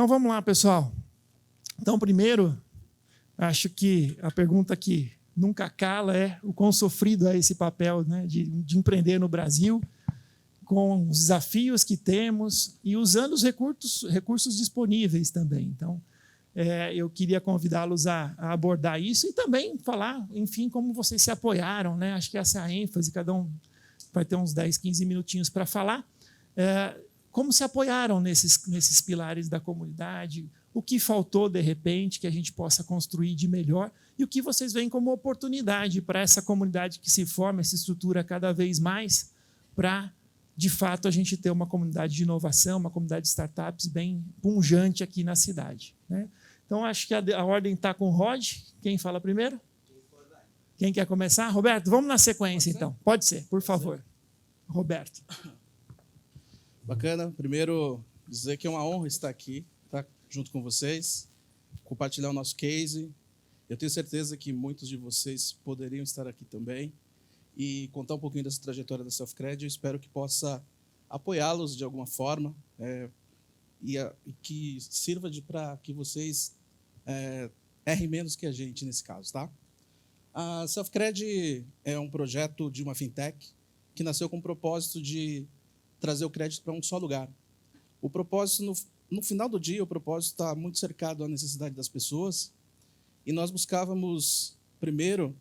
Então, vamos lá, pessoal. Então, primeiro, acho que a pergunta que nunca cala é o quão sofrido é esse papel, né, de empreender no Brasil, com os desafios que temos e usando os recursos disponíveis também. Então, eu queria convidá-los a abordar isso e também falar, enfim, como vocês se apoiaram, né? Acho que essa é a ênfase, cada um vai ter uns 10, 15 minutinhos para falar. Como se apoiaram nesses pilares da comunidade, o que faltou, de repente, que a gente possa construir de melhor, e o que vocês veem como oportunidade para essa comunidade que se forma, essa estrutura cada vez mais, para, de fato, a gente ter uma comunidade de inovação, uma comunidade de startups bem pujante aqui na cidade, né? Então, acho que a ordem está com o Rod. Quem fala primeiro? Quem quer começar? Roberto, vamos na sequência, então. Pode ser, por favor. Roberto. Bacana. Primeiro, dizer que é uma honra estar aqui, tá, junto com vocês, compartilhar o nosso case. Eu tenho certeza que muitos de vocês poderiam estar aqui também e contar um pouquinho dessa trajetória da Selfcred. Eu espero que possa apoiá-los de alguma forma e que sirva para que vocês errem menos que a gente nesse caso, tá? A Selfcred é um projeto de uma fintech que nasceu com o propósito de trazer o crédito para um só lugar. O propósito, no final do dia, o propósito está muito cercado à necessidade das pessoas e nós buscávamos, primeiro,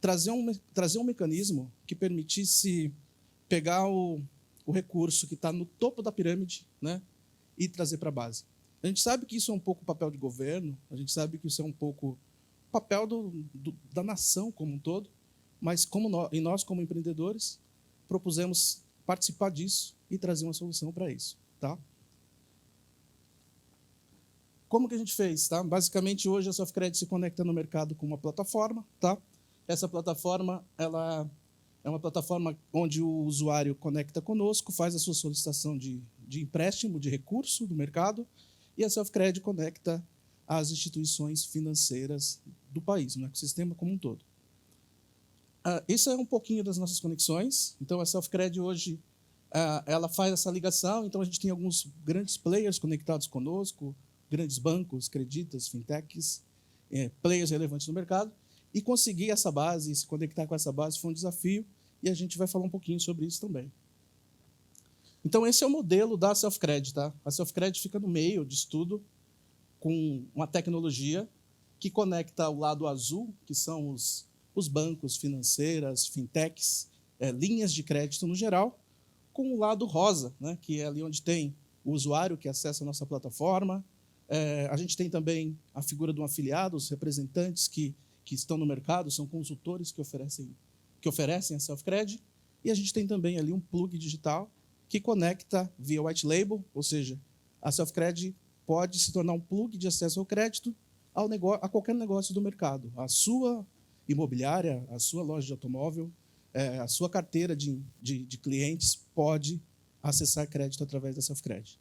trazer um mecanismo que permitisse pegar o recurso que está no topo da pirâmide, né, e trazer para a base. A gente sabe que isso é um pouco o papel de governo, a gente sabe que isso é um pouco o papel da nação como um todo, mas nós, como empreendedores, propusemos participar disso e trazer uma solução para isso, tá? Como que a gente fez, tá? Basicamente, hoje a Selfcred se conecta no mercado com uma plataforma, tá? Essa plataforma, ela é uma plataforma onde o usuário conecta conosco, faz a sua solicitação de empréstimo, de recurso do mercado, e a Selfcred conecta as instituições financeiras do país, no ecossistema como um todo. Isso é um pouquinho das nossas conexões. Então, a Selfcred hoje ela faz essa ligação. Então, a gente tem alguns grandes players conectados conosco, grandes bancos, creditas, fintechs, players relevantes no mercado. E conseguir essa base, se conectar com essa base foi um desafio, e a gente vai falar um pouquinho sobre isso também. Então, esse é o modelo da Selfcred, tá? A Selfcred fica no meio disso tudo, com uma tecnologia que conecta o lado azul, que são os bancos, financeiras, fintechs, linhas de crédito no geral, com o lado rosa, né, que é ali onde tem o usuário que acessa a nossa plataforma. A gente tem também a figura de um afiliado, os representantes que estão no mercado, são consultores que oferecem a Selfcred, e a gente tem também ali um plug digital que conecta via white label, ou seja, a Selfcred pode se tornar um plug de acesso ao crédito a qualquer negócio do mercado. A sua imobiliária, a sua loja de automóvel, a sua carteira de clientes pode acessar crédito através da Selfcred.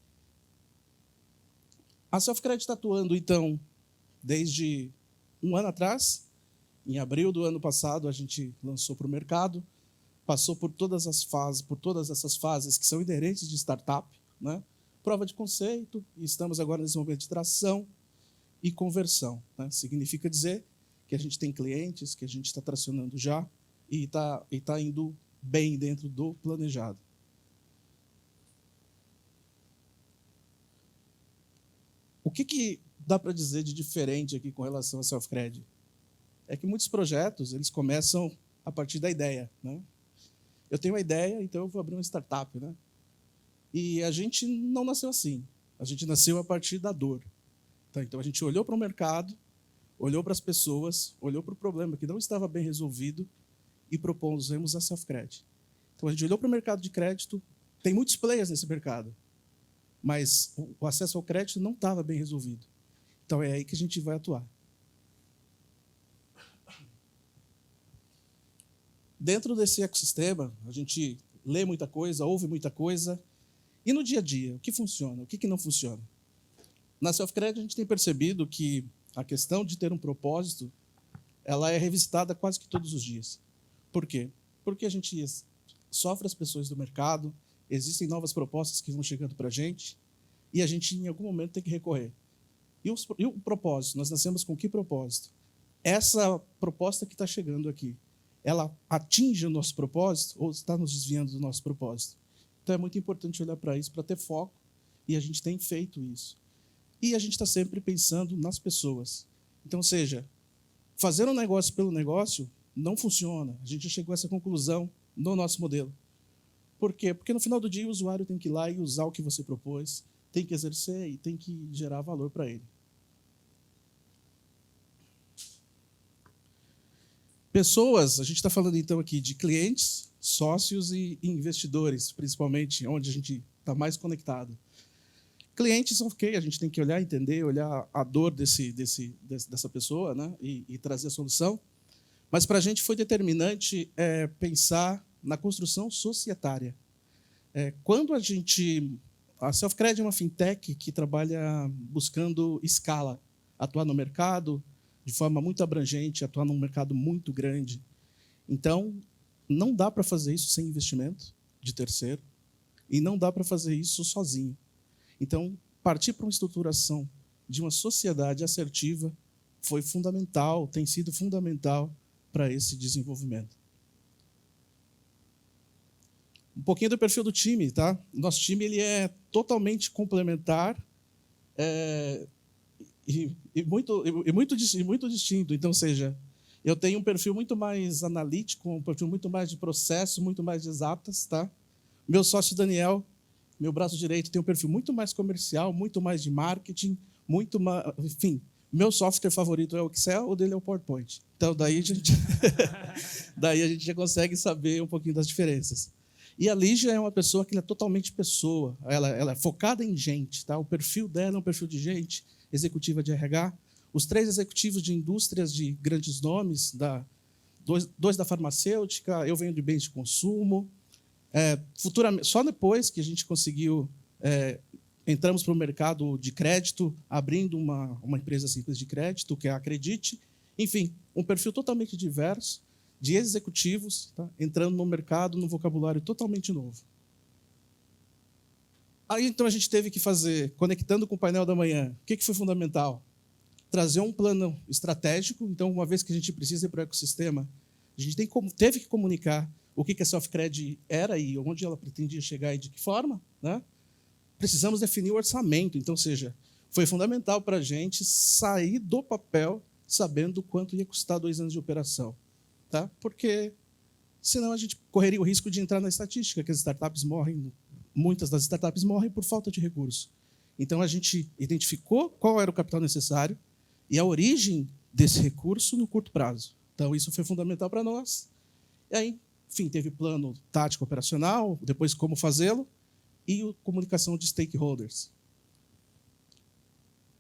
A Selfcred está atuando, então, desde um ano atrás. Em abril do ano passado, a gente lançou para o mercado, passou por todas essas fases que são inerentes de startup, né? Prova de conceito, e estamos agora nesse momento de tração e conversão, né? Significa dizer que a gente tem clientes, que a gente está tracionando já e está indo bem dentro do planejado. O que dá para dizer de diferente aqui com relação à Selfcred? É que muitos projetos eles começam a partir da ideia, né? Eu tenho uma ideia, então eu vou abrir uma startup, né? E a gente não nasceu assim. A gente nasceu a partir da dor. Tá? Então a gente olhou para o mercado, olhou para as pessoas, olhou para o problema que não estava bem resolvido e propusemos a Selfcred. Então a gente olhou para o mercado de crédito, tem muitos players nesse mercado, mas o acesso ao crédito não estava bem resolvido. Então é aí que a gente vai atuar. Dentro desse ecossistema, a gente lê muita coisa, ouve muita coisa. E no dia a dia, o que funciona, o que não funciona? Na Selfcred, a gente tem percebido que a questão de ter um propósito, ela é revisitada quase que todos os dias. Por quê? Porque a gente sofre as pressões do mercado, existem novas propostas que vão chegando para a gente, e a gente, em algum momento, tem que recorrer. E o propósito? Nós nascemos com que propósito? Essa proposta que está chegando aqui, ela atinge o nosso propósito ou está nos desviando do nosso propósito? Então é muito importante olhar para isso, para ter foco, e a gente tem feito isso. E a gente está sempre pensando nas pessoas. Então, ou seja, fazer um negócio pelo negócio não funciona. A gente já chegou a essa conclusão no nosso modelo. Por quê? Porque no final do dia o usuário tem que ir lá e usar o que você propôs, tem que exercer e tem que gerar valor para ele. Pessoas, a gente está falando então aqui de clientes, sócios e investidores, principalmente, onde a gente está mais conectado. Clientes, ok, a gente tem que olhar, entender, olhar a dor dessa pessoa, né, e trazer a solução. Mas para a gente foi determinante pensar na construção societária. Quando a Selfcred é uma fintech que trabalha buscando escala, atuar no mercado de forma muito abrangente, atuar num mercado muito grande. Então, não dá para fazer isso sem investimento de terceiro e não dá para fazer isso sozinho. Então, partir para uma estruturação de uma sociedade assertiva foi fundamental, tem sido fundamental para esse desenvolvimento. Um pouquinho do perfil do time, tá? Nosso time ele é totalmente complementar e muito distinto. Então, ou seja, eu tenho um perfil muito mais analítico, um perfil muito mais de processo, muito mais de exatas, tá? Meu sócio Daniel, meu braço direito, tem um perfil muito mais comercial, muito mais de marketing, muito mais, enfim. Meu software favorito é o Excel, o dele é o PowerPoint. Então, daí a gente já consegue saber um pouquinho das diferenças. E a Lígia é uma pessoa que é totalmente pessoa, ela é focada em gente, tá? O perfil dela é um perfil de gente, executiva de RH. Os 3 executivos de indústrias de grandes nomes, dois da farmacêutica, eu venho de bens de consumo. Futuramente, só depois que a gente conseguiu, entramos para o mercado de crédito, abrindo uma empresa simples de crédito, que é a Acredite. Enfim, um perfil totalmente diverso, de executivos, tá? Entrando no mercado, num vocabulário totalmente novo. Aí, então, a gente teve que fazer, conectando com o painel da manhã, o que foi fundamental? Trazer um plano estratégico. Então, uma vez que a gente precisa ir para o ecossistema, a gente teve que comunicar o que a Selfcred era e onde ela pretendia chegar e de que forma, né? Precisamos definir o orçamento. Então, ou seja, foi fundamental para a gente sair do papel sabendo quanto ia custar 2 anos de operação. Tá? Porque, senão, a gente correria o risco de entrar na estatística, que as startups morrem, muitas das startups morrem por falta de recurso. Então, a gente identificou qual era o capital necessário e a origem desse recurso no curto prazo. Então, isso foi fundamental para nós. E aí, enfim, teve plano tático operacional, depois como fazê-lo, e comunicação de stakeholders.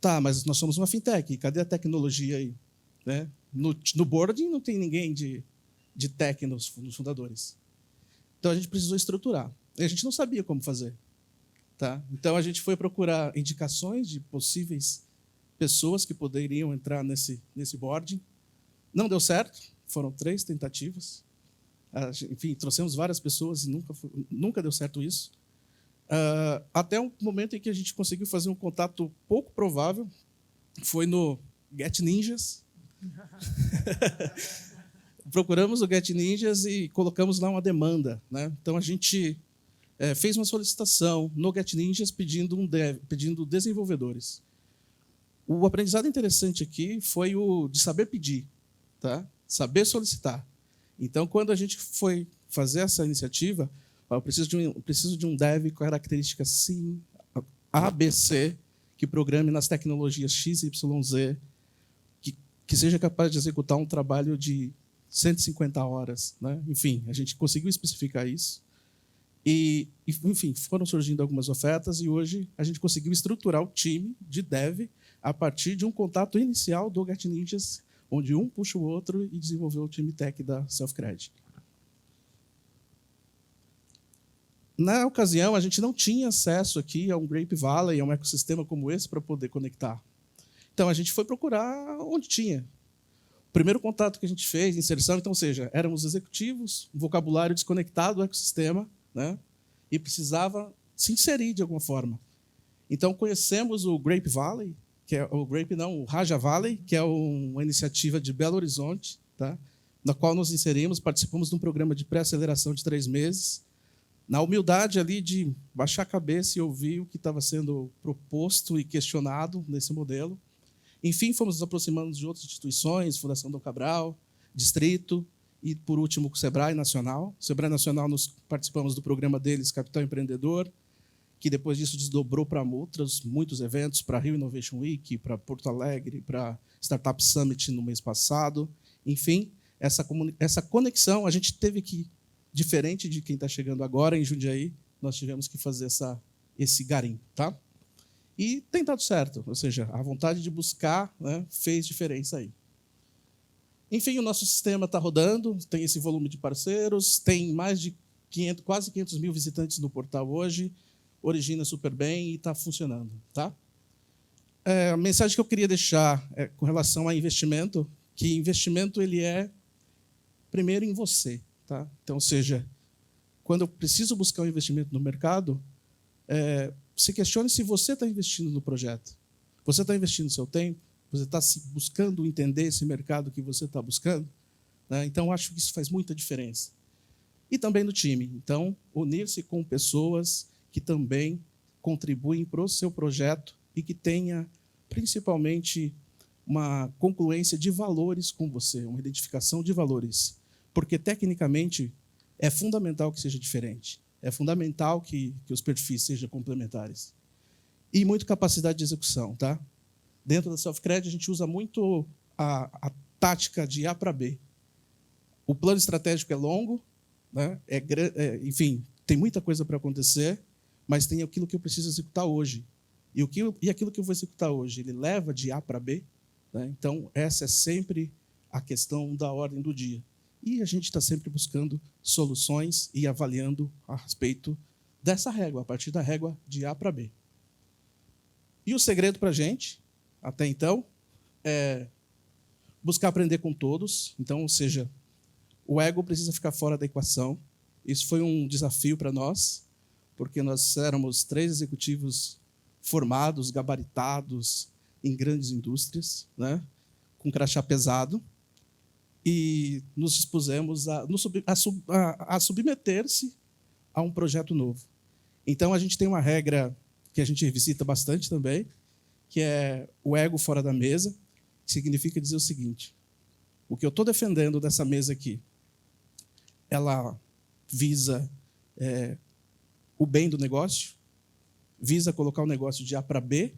Tá, mas nós somos uma fintech, cadê a tecnologia aí? Né? No board não tem ninguém de tech nos fundadores. Então, a gente precisou estruturar. E a gente não sabia como fazer. Tá? Então, a gente foi procurar indicações de possíveis pessoas que poderiam entrar nesse board. Não deu certo, foram 3 tentativas. Enfim, trouxemos várias pessoas e nunca deu certo isso. Até um momento em que a gente conseguiu fazer um contato pouco provável, foi no Get Ninjas. Procuramos o Get Ninjas e colocamos lá uma demanda, né? Então, a gente fez uma solicitação no Get Ninjas pedindo desenvolvedores. O aprendizado interessante aqui foi o de saber pedir, tá? Saber solicitar. Então, quando a gente foi fazer essa iniciativa, eu preciso de um dev com características sim, ABC, que programe nas tecnologias X, Y, Z, que seja capaz de executar um trabalho de 150 horas. Né? Enfim, a gente conseguiu especificar isso. E, enfim, foram surgindo algumas ofertas e hoje a gente conseguiu estruturar o time de dev a partir de um contato inicial do Get Ninjas, onde um puxa o outro e desenvolveu o time tech da Selfcred. Na ocasião, a gente não tinha acesso aqui a um Grape Valley, a um ecossistema como esse, para poder conectar. Então, a gente foi procurar onde tinha. O primeiro contato que a gente fez, inserção, então, ou seja, éramos executivos, um vocabulário desconectado do ecossistema, né? E precisava se inserir de alguma forma. Então, conhecemos o Grape Valley, que é o GRAPE, não, o Raja Valley, que é uma iniciativa de Belo Horizonte, tá? Na qual nos inserimos, participamos de um programa de pré-aceleração de 3 meses, na humildade ali de baixar a cabeça e ouvir o que estava sendo proposto e questionado nesse modelo. Enfim, fomos nos aproximando de outras instituições, Fundação Dom Cabral, Distrito, e, por último, o Sebrae Nacional. O Sebrae Nacional, nós participamos do programa deles, Capital Empreendedor, que depois disso desdobrou para muitos eventos, para Rio Innovation Week, para Porto Alegre, para Startup Summit no mês passado. Enfim, essa conexão a gente teve que, diferente de quem está chegando agora em Jundiaí, nós tivemos que fazer esse garimpo. Tá? E tem dado certo, ou seja, a vontade de buscar, né, fez diferença aí. Enfim, o nosso sistema está rodando, tem esse volume de parceiros, tem mais de quase 500 mil visitantes no portal hoje, origina super bem e está funcionando. Tá? A mensagem que eu queria deixar é com relação a investimento, que investimento ele é primeiro em você. Tá? Então, ou seja, quando eu preciso buscar um investimento no mercado, se questione se você está investindo no projeto. Você está investindo seu tempo? Você está buscando entender esse mercado que você está buscando? Né? Então, acho que isso faz muita diferença. E também no time. Então, unir-se com pessoas que também contribuem para o seu projeto e que tenha, principalmente, uma concluência de valores com você, uma identificação de valores. Porque, tecnicamente, é fundamental que seja diferente. É fundamental que os perfis sejam complementares. E muita capacidade de execução. Tá? Dentro da Self-Cred, a gente usa muito a tática de A para B. O plano estratégico é longo, né? Enfim, tem muita coisa para acontecer, mas tem aquilo que eu preciso executar hoje. E aquilo que eu vou executar hoje, ele leva de A para B? Né? Então, essa é sempre a questão da ordem do dia. E a gente está sempre buscando soluções e avaliando a respeito dessa régua, a partir da régua de A para B. E o segredo para a gente, até então, é buscar aprender com todos. Então, ou seja, o ego precisa ficar fora da equação. Isso foi um desafio para nós, porque nós éramos 3 executivos formados, gabaritados em grandes indústrias, né, com crachá pesado, e nos dispusemos a submeter-se a um projeto novo. Então, a gente tem uma regra que a gente revisita bastante também, que é o ego fora da mesa, que significa dizer o seguinte: o que eu estou defendendo dessa mesa aqui, ela visa o bem do negócio, visa colocar o negócio de A para B,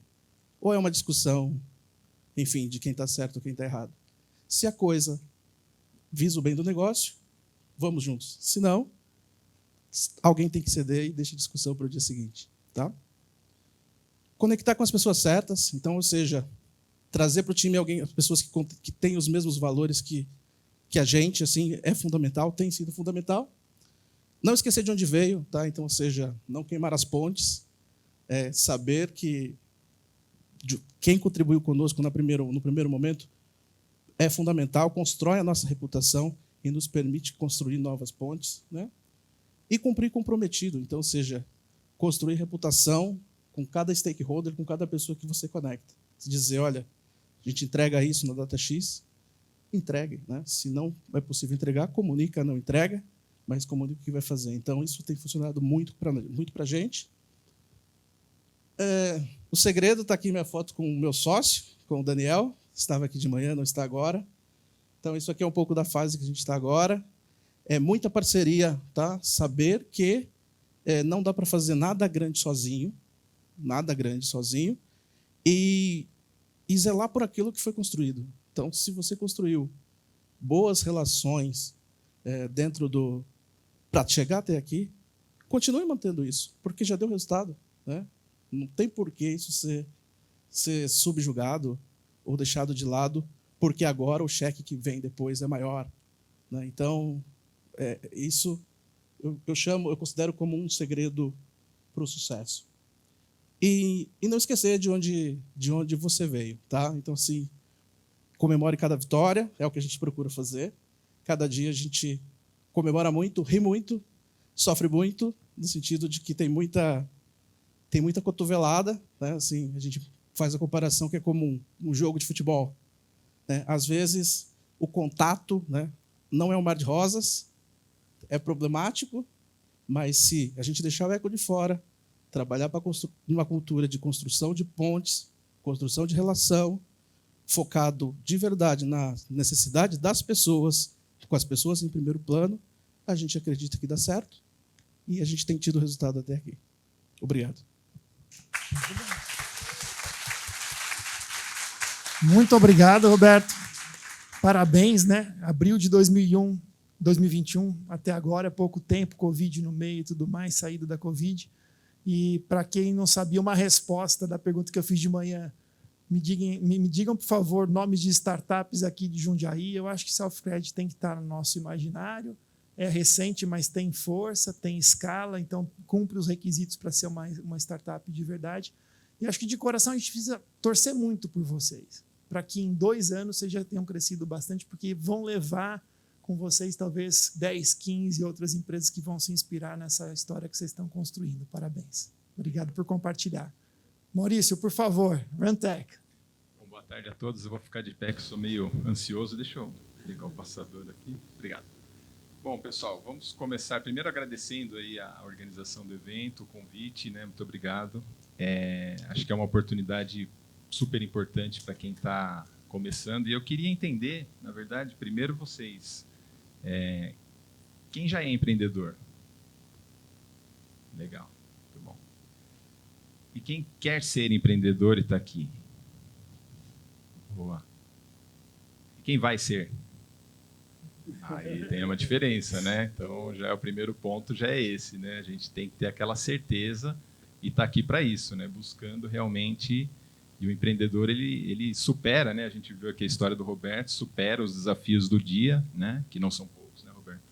ou é uma discussão, enfim, de quem está certo ou quem está errado? Se a coisa visa o bem do negócio, vamos juntos. Se não, alguém tem que ceder e deixa a discussão para o dia seguinte. Tá? Conectar com as pessoas certas, então, ou seja, trazer para o time as pessoas que têm os mesmos valores que a gente, assim, é fundamental, tem sido fundamental. Não esquecer de onde veio, tá? Então, ou seja, não queimar as pontes, saber que quem contribuiu conosco no primeiro momento é fundamental, constrói a nossa reputação e nos permite construir novas pontes, né? E cumprir comprometido, então, ou seja, construir reputação com cada stakeholder, com cada pessoa que você conecta. Se dizer, olha, a gente entrega isso na data X, entregue. Né? Se não é possível entregar, comunica, não entrega, mas comunica o que vai fazer. Então, isso tem funcionado muito para a gente. O segredo está aqui minha foto com o meu sócio, com o Daniel, estava aqui de manhã, não está agora. Então, isso aqui é um pouco da fase que a gente está agora. É muita parceria, tá? Saber que não dá para fazer nada grande sozinho, e zelar por aquilo que foi construído. Então, se você construiu boas relações para chegar até aqui, continue mantendo isso, porque já deu resultado. Né? Não tem por que isso ser subjugado ou deixado de lado, porque agora o cheque que vem depois é maior. Né? Então, isso eu considero como um segredo para o sucesso. E não esquecer de onde você veio. Tá? Então, assim, comemore cada vitória, é o que a gente procura fazer. Cada dia a gente comemora muito, ri muito, sofre muito, no sentido de que tem muita cotovelada. Né? Assim, a gente faz a comparação que é comum, um jogo de futebol, né? Às vezes, o contato, né, não é um mar de rosas, é problemático, mas se a gente deixar o eco de fora, trabalhar para uma cultura de construção de pontes, construção de relação, focado de verdade na necessidade das pessoas, com as pessoas em primeiro plano, a gente acredita que dá certo e a gente tem tido resultado até aqui. Obrigado. Muito obrigado, Roberto. Parabéns, né? Abril de 2021 até agora, é pouco tempo, Covid no meio e tudo mais, saída da Covid. E para quem não sabia, uma resposta da pergunta que eu fiz de manhã, me digam, por favor, nomes de startups aqui de Jundiaí. Eu acho que Selfcred tem que estar no nosso imaginário. É recente, mas tem força, tem escala, então cumpre os requisitos para ser uma startup de verdade. E acho que de coração a gente precisa torcer muito por vocês, para que em 2 anos vocês já tenham crescido bastante, porque vão levar com vocês talvez 10, 15 outras empresas que vão se inspirar nessa história que vocês estão construindo. Parabéns. Obrigado por compartilhar. Maurício, por favor, Rantec. Bom, boa tarde a todos. Eu vou ficar de pé, que sou meio ansioso. Deixa eu ligar o passador aqui. Obrigado. Bom, pessoal, vamos começar primeiro agradecendo aí a organização do evento, o convite, né? Muito obrigado. Acho que é uma oportunidade super importante para quem está começando. E eu queria entender, na verdade, primeiro vocês, quem já é empreendedor? Legal, muito bom. E quem quer ser empreendedor e está aqui? Boa. E quem vai ser? Aí tem uma diferença, né? Então, já é o primeiro ponto, já é esse, né? A gente tem que ter aquela certeza e está aqui para isso, né? Buscando realmente. E o empreendedor, ele supera, né? A gente viu aqui a história do Roberto, supera os desafios do dia, né? Que não são poucos, né, Roberto?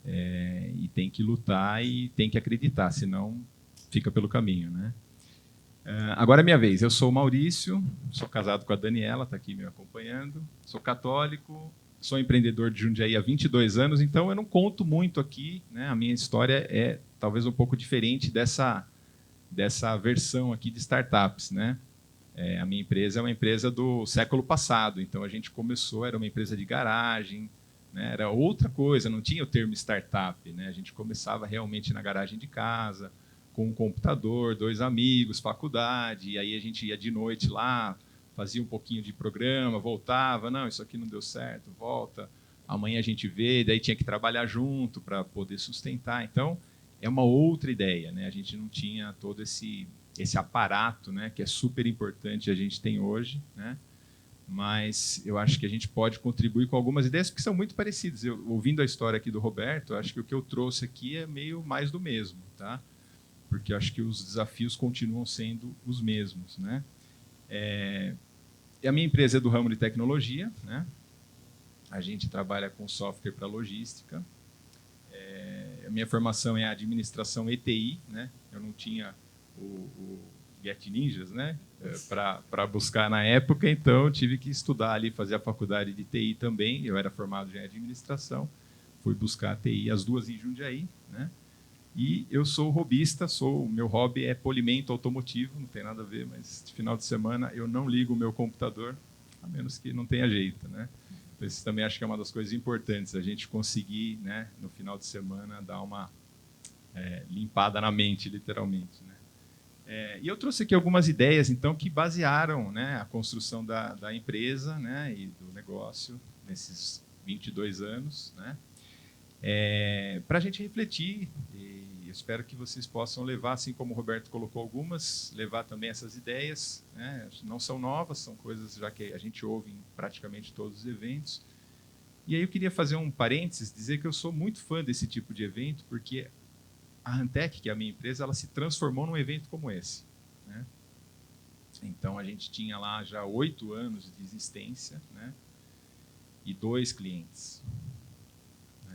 E tem que lutar e tem que acreditar, senão fica pelo caminho, né? Agora é minha vez. Eu sou o Maurício, sou casado com a Daniela, está aqui me acompanhando. Sou católico, sou empreendedor de Jundiaí há 22 anos, então eu não conto muito aqui, né? A minha história é talvez um pouco diferente dessa versão aqui de startups, né? A minha empresa é uma empresa do século passado, então a gente começou, era uma empresa de garagem, né? Era outra coisa, não tinha o termo startup, né? A gente começava realmente na garagem de casa, com um computador, 2 amigos, faculdade, e aí a gente ia de noite lá, fazia um pouquinho de programa, voltava, não, isso aqui não deu certo, volta, amanhã a gente vê, daí tinha que trabalhar junto para poder sustentar. Então, é uma outra ideia, né? A gente não tinha todo esse aparato, né, que é super importante a gente tem hoje, né? Mas eu acho que a gente pode contribuir com algumas ideias que são muito parecidas. Ouvindo a história aqui do Roberto, acho que o que eu trouxe aqui é meio mais do mesmo, tá? Porque eu acho que os desafios continuam sendo os mesmos, né? A minha empresa é do ramo de tecnologia, né? A gente trabalha com software para logística. A minha formação é administração ETI, né? Eu não tinha o Get Ninjas, né? Para buscar na época, então eu tive que estudar ali, fazer a faculdade de TI também. Eu era formado já em administração, fui buscar a TI, as duas em Jundiaí, né? E eu sou hobbyista, o meu hobby é polimento automotivo, não tem nada a ver, mas de final de semana eu não ligo o meu computador, a menos que não tenha jeito, né? Então, isso também acho que é uma das coisas importantes, a gente conseguir, né, no final de semana, dar uma limpada na mente, literalmente, né? E eu trouxe aqui algumas ideias, então, que basearam, né, a construção da empresa, né, e do negócio nesses 22 anos, né? Para a gente refletir, e eu espero que vocês possam levar, assim como o Roberto colocou algumas, levar também essas ideias, né? Não são novas, são coisas já que a gente ouve em praticamente todos os eventos. E aí eu queria fazer um parênteses, dizer que eu sou muito fã desse tipo de evento, porque a Rantec, que é a minha empresa, ela se transformou num evento como esse, né? Então a gente tinha lá já 8 anos de existência, né? E 2 clientes.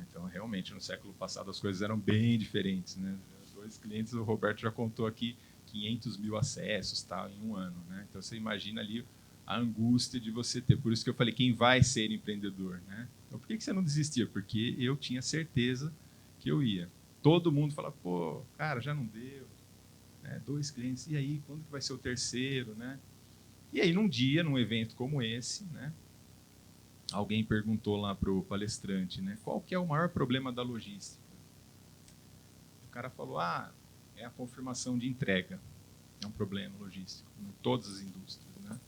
Então, realmente, no século passado as coisas eram bem diferentes, né? 2 clientes, o Roberto já contou aqui 500 mil acessos, tal, em um ano, né? Então, você imagina ali a angústia de você ter. Por isso que eu falei, quem vai ser empreendedor, né? Então, por que você não desistia? Porque eu tinha certeza que eu ia. Todo mundo fala, pô, cara, já não deu, né? 2 clientes, e aí, quando que vai ser o terceiro, né? E aí, num dia, num evento como esse, né, alguém perguntou lá para o palestrante, né, qual que é o maior problema da logística? O cara falou, é a confirmação de entrega. É um problema logístico em todas as indústrias, né?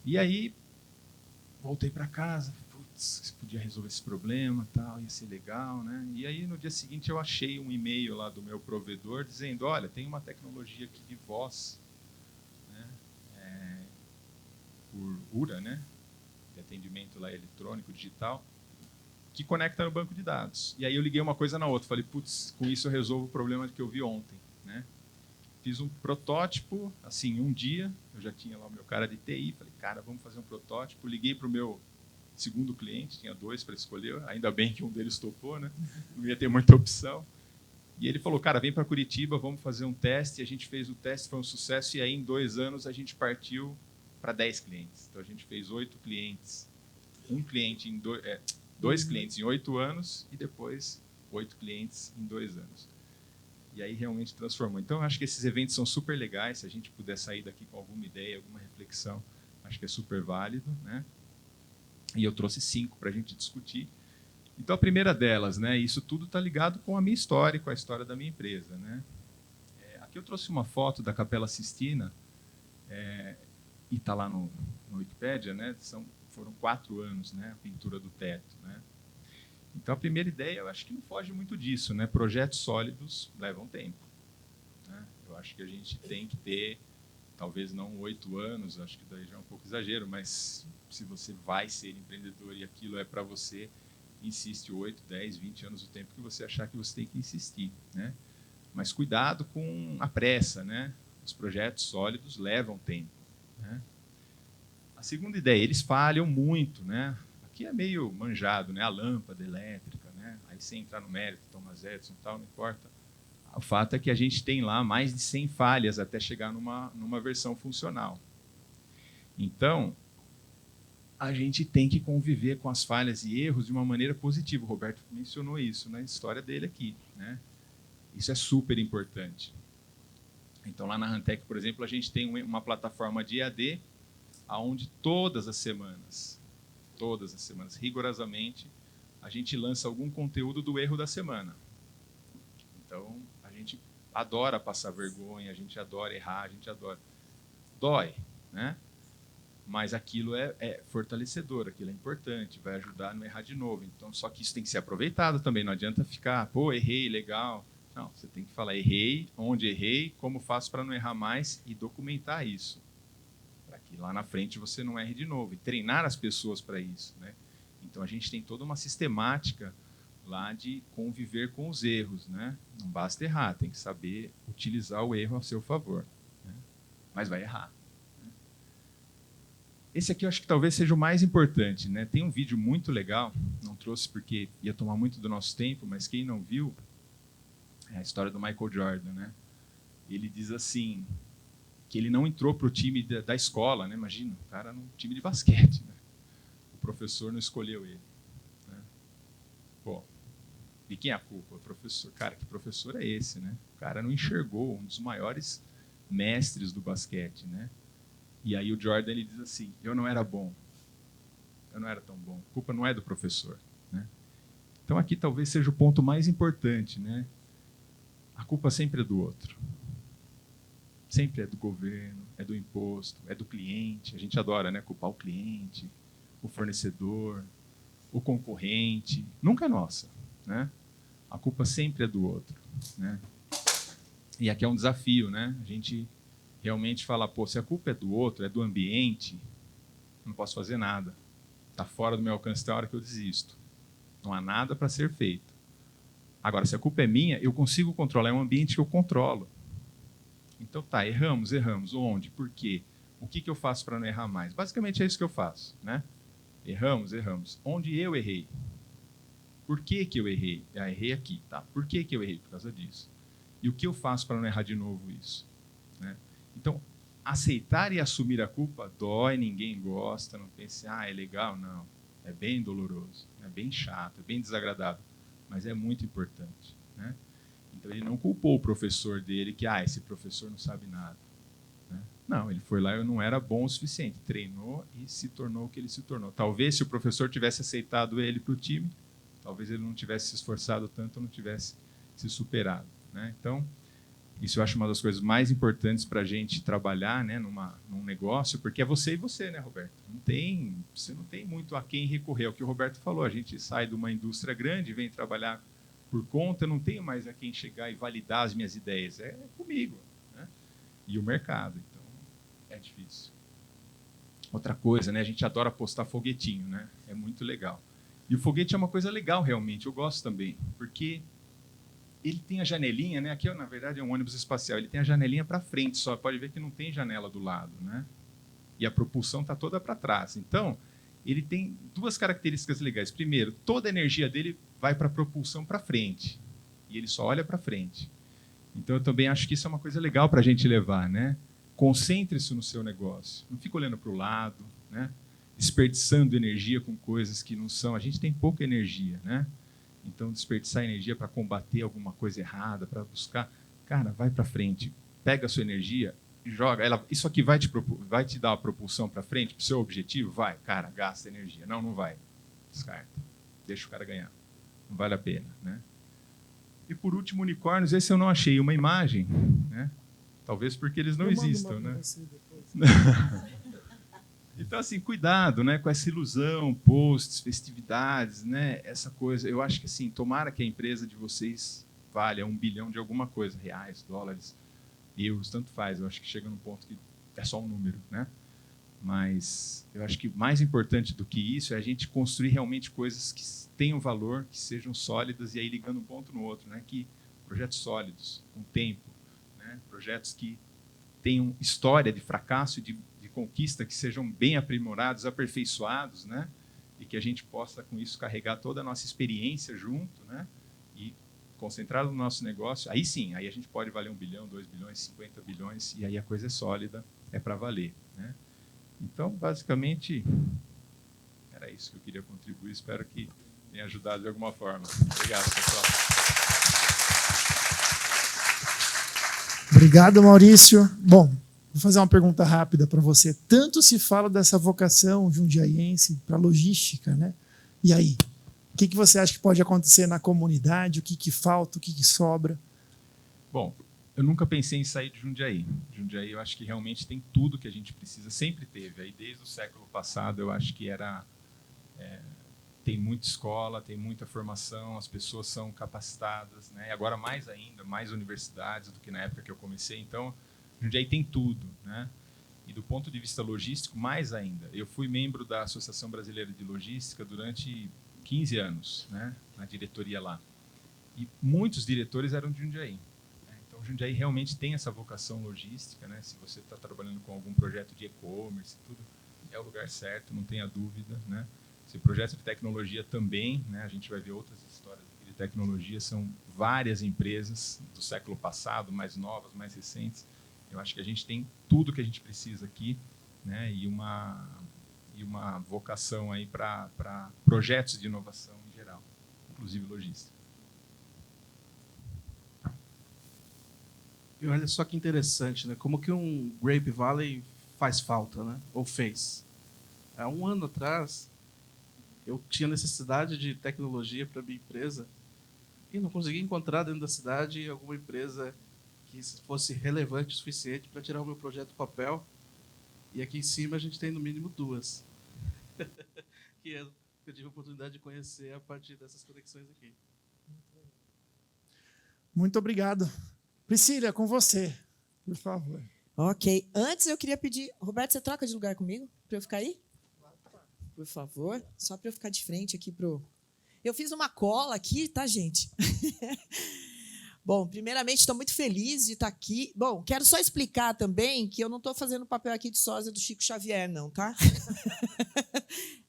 E aí, voltei para casa, putz, podia resolver esse problema, tal, ia ser legal, né? E aí, no dia seguinte, eu achei um e-mail lá do meu provedor dizendo, olha, tem uma tecnologia aqui de voz, né, por URA, né, de atendimento lá eletrônico, digital, que conecta no banco de dados. E aí eu liguei uma coisa na outra, falei, putz, com isso eu resolvo o problema que eu vi ontem, né? Fiz um protótipo, assim, um dia, eu já tinha lá o meu cara de TI, falei, cara, vamos fazer um protótipo. Liguei para o meu segundo cliente, tinha 2 para escolher, ainda bem que um deles topou, né? Não ia ter muita opção. E ele falou, cara, vem para Curitiba, vamos fazer um teste. E a gente fez o teste, foi um sucesso, e aí em 2 anos a gente partiu para 10 clientes. Então a gente fez 8 clientes, um cliente em 2 clientes em 8 anos, e depois 8 clientes em 2 anos. E aí realmente transformou. Então, eu acho que esses eventos são super legais. Se a gente puder sair daqui com alguma ideia, alguma reflexão, acho que é super válido, né? E eu trouxe 5 para a gente discutir. Então, a primeira delas, né? Isso tudo está ligado com a minha história, com a história da minha empresa, né? Aqui eu trouxe uma foto da Capela Sistina, e está lá no Wikipédia, né? Foram 4 anos, né? A pintura do teto, né? Então, a primeira ideia, eu acho que não foge muito disso, né? Projetos sólidos levam tempo, né? Eu acho que a gente tem que ter, talvez não 8 anos, acho que daí já é um pouco exagero, mas se você vai ser empreendedor e aquilo é para você, insiste 8, 10, 20 anos, o tempo que você achar que você tem que insistir, né? Mas cuidado com a pressa, né? Os projetos sólidos levam tempo, né? A segunda ideia, eles falham muito, né? Aqui é meio manjado, né? A lâmpada elétrica, né? Aí sem entrar no mérito, Thomas Edison e tal, não importa. O fato é que a gente tem lá mais de 100 falhas até chegar numa versão funcional. Então, a gente tem que conviver com as falhas e erros de uma maneira positiva. O Roberto mencionou isso na história dele aqui, né? Isso é super importante. Então, lá na Rantec, por exemplo, a gente tem uma plataforma de EAD, onde todas as semanas, rigorosamente, a gente lança algum conteúdo do erro da semana. Então, a gente adora passar vergonha, a gente adora errar, a gente adora. Dói, né? Mas aquilo é fortalecedor, aquilo é importante, vai ajudar a não errar de novo. Então, só que isso tem que ser aproveitado também, não adianta ficar, pô, errei, legal. Não, você tem que falar, errei, onde errei, como faço para não errar mais e documentar isso, para que lá na frente você não erre de novo, e treinar as pessoas para isso, né? Então, a gente tem toda uma sistemática lá de conviver com os erros, né? Não basta errar, tem que saber utilizar o erro a seu favor, né? Mas vai errar. Esse aqui eu acho que talvez seja o mais importante, né? Tem um vídeo muito legal, não trouxe porque ia tomar muito do nosso tempo, mas quem não viu, é a história do Michael Jordan, né? Ele diz assim, que ele não entrou para o time da escola, né? Imagina, o cara no time de basquete, né? O professor não escolheu ele, né? Pô, de quem é a culpa? O professor. Cara, que professor é esse, né? O cara não enxergou um dos maiores mestres do basquete, né? E aí o Jordan ele diz assim, eu não era bom, eu não era tão bom, a culpa não é do professor, né? Então aqui talvez seja o ponto mais importante, né? A culpa sempre é do outro. Sempre é do governo, é do imposto, é do cliente. A gente adora, né? Culpar o cliente, o fornecedor, o concorrente. Nunca é nossa, né? A culpa sempre é do outro, né? E aqui é um desafio, né? A gente realmente falar, pô, se a culpa é do outro, é do ambiente, não posso fazer nada. Está fora do meu alcance, tem hora que eu desisto. Não há nada para ser feito. Agora, se a culpa é minha, eu consigo controlar, é um ambiente que eu controlo. Então tá, erramos. Onde? Por quê? O que eu faço para não errar mais? Basicamente é isso que eu faço, né? Erramos. Onde eu errei? Por que eu errei? Errei aqui, tá? Por que eu errei? Por causa disso. E o que eu faço para não errar de novo isso? Né? Então, aceitar e assumir a culpa dói, ninguém gosta, não pense, é legal, não. É bem doloroso, é bem chato, é bem desagradável, mas é muito importante, né? Então, ele não culpou o professor dele, que esse professor não sabe nada, né? Não, ele foi lá e não era bom o suficiente. Treinou e se tornou o que ele se tornou. Talvez se o professor tivesse aceitado ele para o time, talvez ele não tivesse se esforçado tanto, não tivesse se superado, né? Então, isso eu acho uma das coisas mais importantes para a gente trabalhar, né, num negócio, porque é você e você, né, Roberto? Você não tem muito a quem recorrer. É o que o Roberto falou, a gente sai de uma indústria grande, vem trabalhar por conta, eu não tenho mais a quem chegar e validar as minhas ideias. É comigo, né? E o mercado. Então, é difícil. Outra coisa, né, a gente adora postar foguetinho, né? É muito legal. E o foguete é uma coisa legal, realmente. Eu gosto também, porque ele tem a janelinha, né? Aqui, na verdade, é um ônibus espacial. Ele tem a janelinha para frente só. Pode ver que não tem janela do lado, né? E a propulsão está toda para trás. Então, ele tem duas características legais. Primeiro, toda a energia dele vai para a propulsão para frente. E ele só olha para frente. Então, eu também acho que isso é uma coisa legal para a gente levar, né? Concentre-se no seu negócio. Não fique olhando para o lado, né? Desperdiçando energia com coisas que não são. A gente tem pouca energia, né? Então, desperdiçar energia para combater alguma coisa errada, para buscar... Cara, vai para frente. Pega a sua energia e joga. Isso aqui vai te dar uma propulsão para frente, para o seu objetivo? Vai. Cara, gasta energia. Não vai. Descarta. Deixa o cara ganhar. Não vale a pena, né? E, por último, unicórnios. Esse eu não achei uma imagem, né? Talvez porque eles não existam, né? Então, assim, cuidado, né, com essa ilusão, posts, festividades, né, essa coisa. Eu acho que, assim, tomara que a empresa de vocês valha 1 bilhão de alguma coisa, reais, dólares, euros, tanto faz. Eu acho que chega num ponto que é só um número, né? Mas eu acho que mais importante do que isso é a gente construir realmente coisas que tenham valor, que sejam sólidas, e aí ligando um ponto no outro, né? Que projetos sólidos, com tempo, né? Projetos que tenham história de fracasso e de conquista, que sejam bem aprimorados, aperfeiçoados, né? E que a gente possa, com isso, carregar toda a nossa experiência junto, né? E concentrar no nosso negócio. Aí sim, aí a gente pode valer 1 bilhão, 2 bilhões, 50 bilhões, e aí a coisa é sólida, é para valer, né? Então, basicamente, era isso que eu queria contribuir. Espero que tenha ajudado de alguma forma. Obrigado, pessoal. Obrigado, Maurício. Bom, vou fazer uma pergunta rápida para você. Tanto se fala dessa vocação jundiaiense para logística, né? E aí? O que você acha que pode acontecer na comunidade? O que falta? O que sobra? Bom, eu nunca pensei em sair de Jundiaí. Jundiaí, eu acho que realmente tem tudo que a gente precisa. Sempre teve. Aí, desde o século passado, eu acho que tem muita escola, tem muita formação, as pessoas são capacitadas, né? E agora mais ainda, mais universidades do que na época que eu comecei. Então, Jundiaí tem tudo, né? E do ponto de vista logístico, mais ainda. Eu fui membro da Associação Brasileira de Logística durante 15 anos, né? Na diretoria lá. E muitos diretores eram de Jundiaí. Então, Jundiaí realmente tem essa vocação logística, né? Se você está trabalhando com algum projeto de e-commerce, tudo é o lugar certo, não tenha dúvida, né? Se projeto de tecnologia também, né? A gente vai ver outras histórias de tecnologia, são várias empresas do século passado, mais novas, mais recentes. Eu acho que a gente tem tudo que a gente precisa aqui, né? E uma vocação aí para projetos de inovação em geral, inclusive logística. E olha só que interessante, né? Como que um Grape Valley faz falta, né? Ou fez. Há 1 ano atrás, eu tinha necessidade de tecnologia para minha empresa e não conseguia encontrar dentro da cidade alguma empresa que fosse relevante o suficiente para tirar o meu projeto do papel. E aqui em cima a gente tem no mínimo 2. Que eu tive a oportunidade de conhecer a partir dessas conexões aqui. Muito obrigado. Priscila, com você, por favor. Ok. Antes eu queria pedir... Roberto, você troca de lugar comigo para eu ficar aí? Por favor. Só para eu ficar de frente aqui pro... Eu fiz uma cola aqui, tá, gente? Bom, primeiramente, estou muito feliz de estar aqui. Bom, quero só explicar também que eu não estou fazendo o papel aqui de sósia do Chico Xavier, não, tá?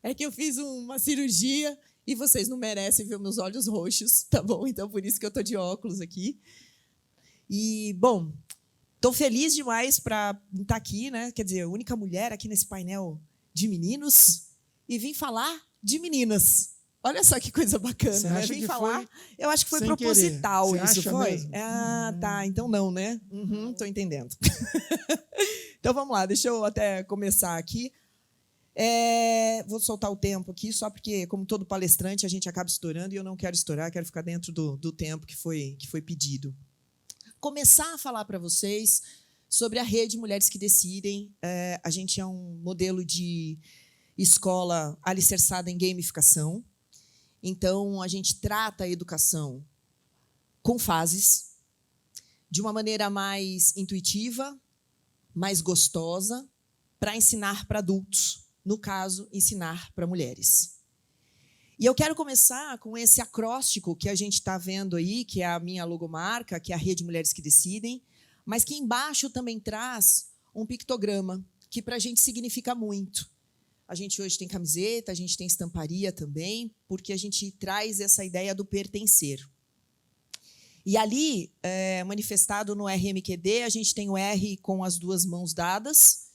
É que eu fiz uma cirurgia e vocês não merecem ver meus olhos roxos, tá bom? Então, por isso que eu estou de óculos aqui. E, bom, estou feliz demais para estar aqui, né? Quer dizer, a única mulher aqui nesse painel de meninos e vim falar de meninas. Olha só que coisa bacana, Você né? acha Vim que falar. foi Eu acho que foi sem proposital querer? Você isso, acha foi? mesmo? Ah, tá. Então não, né? Estou entendendo. Então, vamos lá, deixa eu até começar aqui. Vou soltar o tempo aqui, só porque, como todo palestrante, a gente acaba estourando e eu não quero estourar, quero ficar dentro do tempo que foi pedido. Começar a falar para vocês sobre a Rede Mulheres que Decidem. A gente é um modelo de escola alicerçada em gamificação. Então, a gente trata a educação com fases, de uma maneira mais intuitiva, mais gostosa, para ensinar para adultos. No caso, ensinar para mulheres. E eu quero começar com esse acróstico que a gente está vendo aí, que é a minha logomarca, que é a Rede Mulheres que Decidem, mas que embaixo também traz um pictograma, que para a gente significa muito. A gente hoje tem camiseta, a gente tem estamparia também, porque a gente traz essa ideia do pertencer. E ali, manifestado no RMQD, a gente tem o R com as duas mãos dadas,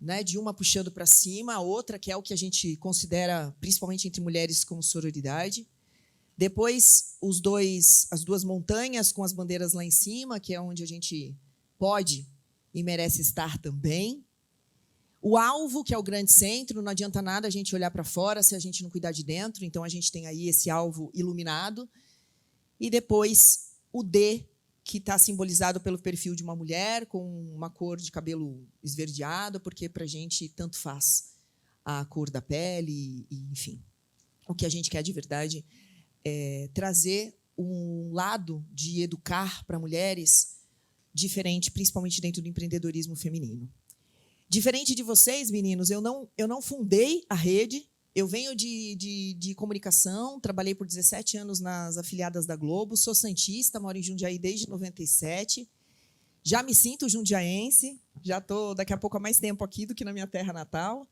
né, de uma puxando para cima, a outra, que é o que a gente considera, principalmente entre mulheres, como sororidade. Depois, as duas montanhas com as bandeiras lá em cima, que é onde a gente pode e merece estar também. O alvo, que é o grande centro, não adianta nada a gente olhar para fora se a gente não cuidar de dentro, então a gente tem aí esse alvo iluminado. E depois, o D, que está simbolizado pelo perfil de uma mulher, com uma cor de cabelo esverdeado, porque para a gente tanto faz a cor da pele, e, enfim. O que a gente quer de verdade é trazer um lado de educar para mulheres diferente, principalmente dentro do empreendedorismo feminino. Diferente de vocês, meninos, eu não fundei a rede. Eu venho de comunicação, trabalhei por 17 anos nas afiliadas da Globo, sou santista, moro em Jundiaí desde 97. Já me sinto jundiaense, já estou daqui a pouco há mais tempo aqui do que na minha terra natal.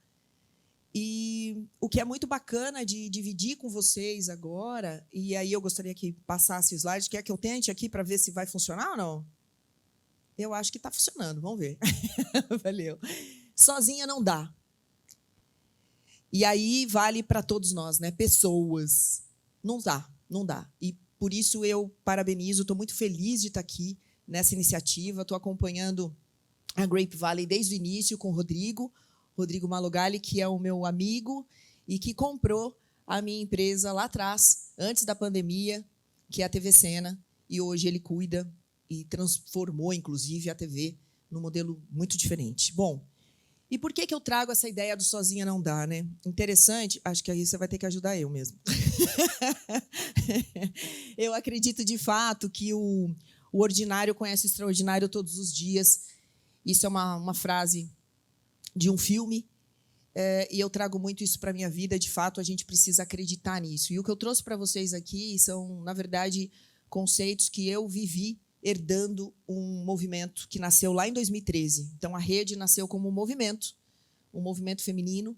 E o que é muito bacana de dividir com vocês agora, e aí eu gostaria que passasse o slide, quer que eu tente aqui para ver se vai funcionar ou não? Eu acho que está funcionando, vamos ver. Valeu. Sozinha não dá. E aí vale para todos nós, né? Pessoas. Não dá. E por isso eu parabenizo, estou muito feliz de estar aqui nessa iniciativa. Estou acompanhando a Grape Valley desde o início com o Rodrigo Malogali, que é o meu amigo e que comprou a minha empresa lá atrás, antes da pandemia, que é a TV Sena, e hoje ele cuida e transformou, inclusive, a TV num modelo muito diferente. Bom, e por que eu trago essa ideia do sozinha não dá, né? Interessante, acho que aí você vai ter que ajudar eu mesmo. Eu acredito, de fato, que o ordinário conhece o extraordinário todos os dias. Isso é uma frase de um filme, e eu trago muito isso para a minha vida. De fato, a gente precisa acreditar nisso. E o que eu trouxe para vocês aqui são, na verdade, conceitos que eu vivi herdando um movimento que nasceu lá em 2013. Então, a rede nasceu como um movimento feminino.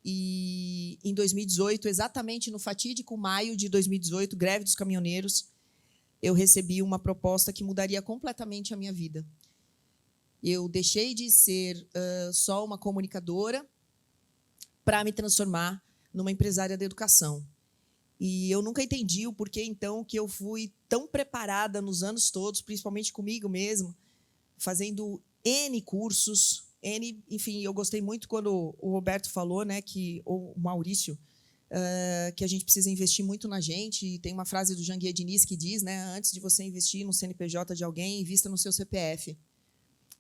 E, em 2018, exatamente no fatídico maio de 2018, greve dos caminhoneiros, eu recebi uma proposta que mudaria completamente a minha vida. Eu deixei de ser só uma comunicadora para me transformar numa empresária da educação. E eu nunca entendi o porquê, então, que eu fui tão preparada nos anos todos, principalmente comigo mesma, fazendo N cursos, enfim, eu gostei muito quando o Roberto falou, né, o Maurício, que a gente precisa investir muito na gente. E tem uma frase do Janguier Diniz que diz, né, antes de você investir no CNPJ de alguém, invista no seu CPF.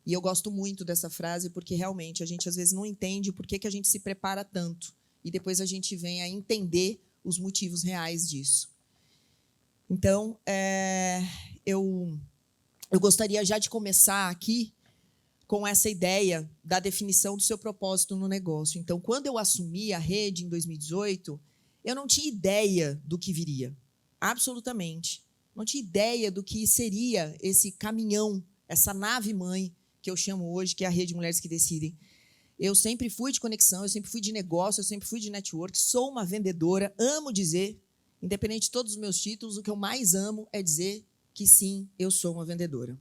E eu gosto muito dessa frase, porque realmente a gente às vezes não entende por que a gente se prepara tanto. E depois a gente vem a entender os motivos reais disso. Então, eu gostaria já de começar aqui com essa ideia da definição do seu propósito no negócio. Então, quando eu assumi a rede em 2018, eu não tinha ideia do que viria. Absolutamente. Não tinha ideia do que seria esse caminhão, essa nave-mãe que eu chamo hoje, que é a Rede Mulheres que Decidem. Eu sempre fui de conexão, eu sempre fui de negócio, eu sempre fui de network, sou uma vendedora, amo dizer, independente de todos os meus títulos, o que eu mais amo é dizer que sim, eu sou uma vendedora.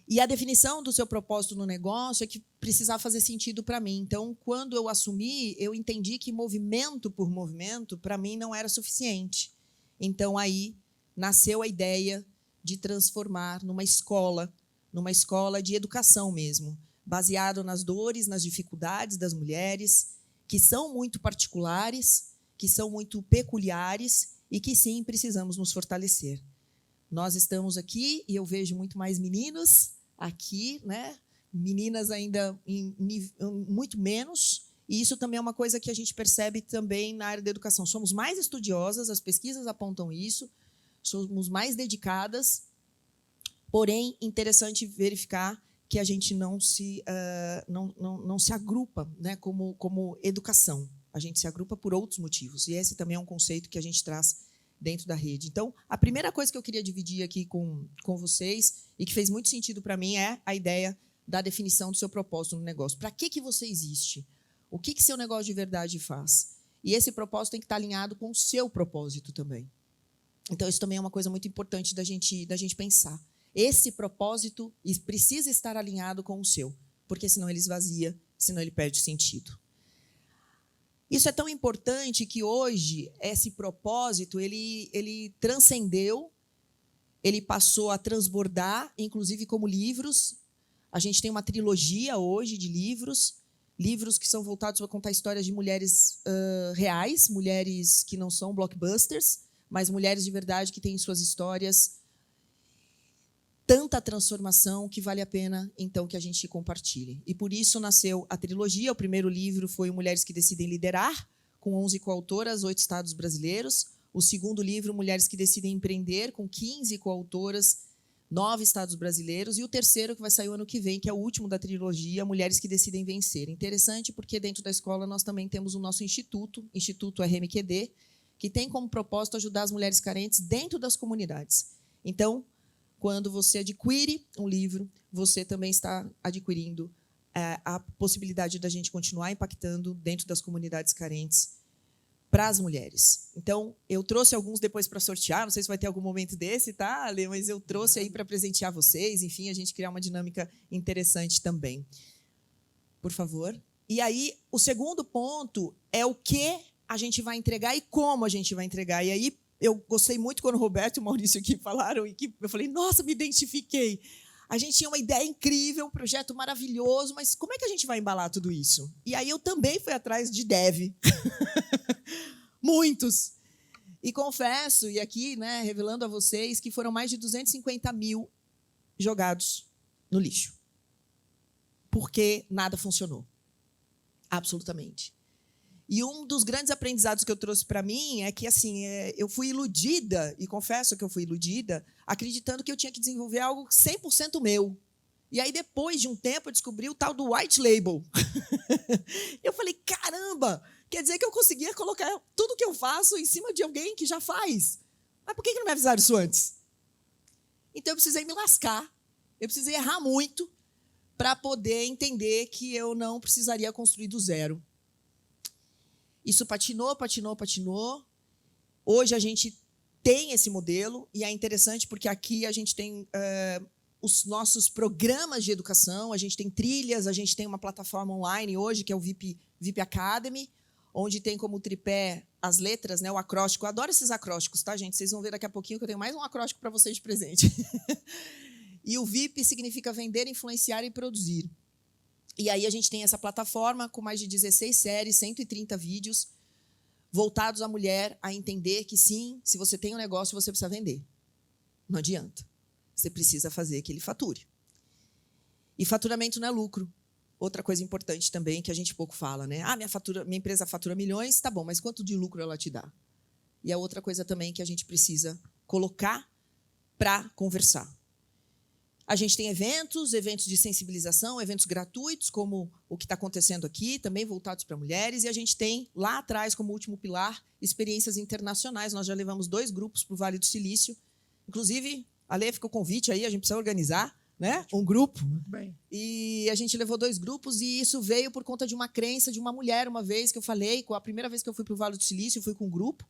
E a definição do seu propósito no negócio é que precisava fazer sentido para mim. Então, quando eu assumi, eu entendi que movimento por movimento, para mim, não era suficiente. Então, aí nasceu a ideia de transformar numa escola numa escola de educação mesmo, baseado nas dores, nas dificuldades das mulheres, que são muito particulares, que são muito peculiares e que, sim, precisamos nos fortalecer. Nós estamos aqui e eu vejo muito mais meninos aqui, né? Meninas ainda muito menos, e isso também é uma coisa que a gente percebe também na área da educação. Somos mais estudiosas, as pesquisas apontam isso, somos mais dedicadas, porém, interessante verificar que a gente não se agrupa, né, como educação. A gente se agrupa por outros motivos, e esse também é um conceito que a gente traz dentro da rede. Então, a primeira coisa que eu queria dividir aqui com vocês, e que fez muito sentido para mim, é a ideia da definição do seu propósito no negócio. Para que você existe? O que seu negócio de verdade faz? E esse propósito tem que estar alinhado com o seu propósito também. Então, isso também é uma coisa muito importante da gente pensar. Esse propósito precisa estar alinhado com o seu, porque senão ele esvazia, senão ele perde sentido. Isso é tão importante que hoje esse propósito ele transcendeu, ele passou a transbordar, inclusive como livros. A gente tem uma trilogia hoje de livros que são voltados para contar histórias de mulheres reais, mulheres que não são blockbusters, mas mulheres de verdade que têm em suas histórias tanta transformação que vale a pena, então, que a gente compartilhe. E por isso nasceu a trilogia. O primeiro livro foi Mulheres que Decidem Liderar, com 11 coautoras, 8 estados brasileiros. O segundo livro, Mulheres que Decidem Empreender, com 15 coautoras, 9 estados brasileiros. E o terceiro, que vai sair o ano que vem, que é o último da trilogia, Mulheres que Decidem Vencer. Interessante porque dentro da escola nós também temos o nosso Instituto RMQD, que tem como propósito ajudar as mulheres carentes dentro das comunidades. Então, quando você adquire um livro, você também está adquirindo a possibilidade da gente continuar impactando dentro das comunidades carentes para as mulheres. Então, eu trouxe alguns depois para sortear, não sei se vai ter algum momento desse, tá, Ale? Mas eu trouxe aí para presentear vocês, enfim, a gente criar uma dinâmica interessante também. Por favor. E aí, o segundo ponto é o que a gente vai entregar e como a gente vai entregar. E aí, eu gostei muito quando o Roberto e o Maurício aqui falaram, e que eu falei, nossa, me identifiquei. A gente tinha uma ideia incrível, um projeto maravilhoso, mas como é que a gente vai embalar tudo isso? E aí eu também fui atrás de dev. Muitos. E confesso, e aqui, né, revelando a vocês, que foram mais de 250 mil jogados no lixo. Porque nada funcionou. Absolutamente. E um dos grandes aprendizados que eu trouxe para mim é que assim, eu fui iludida, e confesso que eu fui iludida, acreditando que eu tinha que desenvolver algo 100% meu. E aí, depois de um tempo, eu descobri o tal do white label. Eu falei, caramba, quer dizer que eu conseguia colocar tudo que eu faço em cima de alguém que já faz. Mas por que não me avisaram isso antes? Então, eu precisei me lascar, eu precisei errar muito para poder entender que eu não precisaria construir do zero. Isso patinou. Hoje a gente tem esse modelo, e é interessante porque aqui a gente tem os nossos programas de educação, a gente tem trilhas, a gente tem uma plataforma online hoje, que é o VIP Academy, onde tem como tripé as letras, né, o acróstico. Eu adoro esses acrósticos, tá, gente? Vocês vão ver daqui a pouquinho que eu tenho mais um acróstico para vocês de presente. E o VIP significa vender, influenciar e produzir. E aí a gente tem essa plataforma com mais de 16 séries, 130 vídeos, voltados à mulher a entender que, sim, se você tem um negócio, você precisa vender. Não adianta. Você precisa fazer que ele fature. E faturamento não é lucro. Outra coisa importante também, que a gente pouco fala, né? Ah, minha empresa fatura milhões, tá bom, mas quanto de lucro ela te dá? E a outra coisa também que a gente precisa colocar para conversar. A gente tem eventos de sensibilização, eventos gratuitos, como o que está acontecendo aqui, também voltados para mulheres, e a gente tem, lá atrás, como último pilar, experiências internacionais. Nós já levamos 2 grupos para o Vale do Silício. Inclusive, Ale, fica o convite aí, a gente precisa organizar, né, um grupo. Muito bem. E a gente levou 2 grupos, e isso veio por conta de uma crença de uma mulher, uma vez que eu falei, a primeira vez que eu fui para o Vale do Silício, eu fui com um grupo.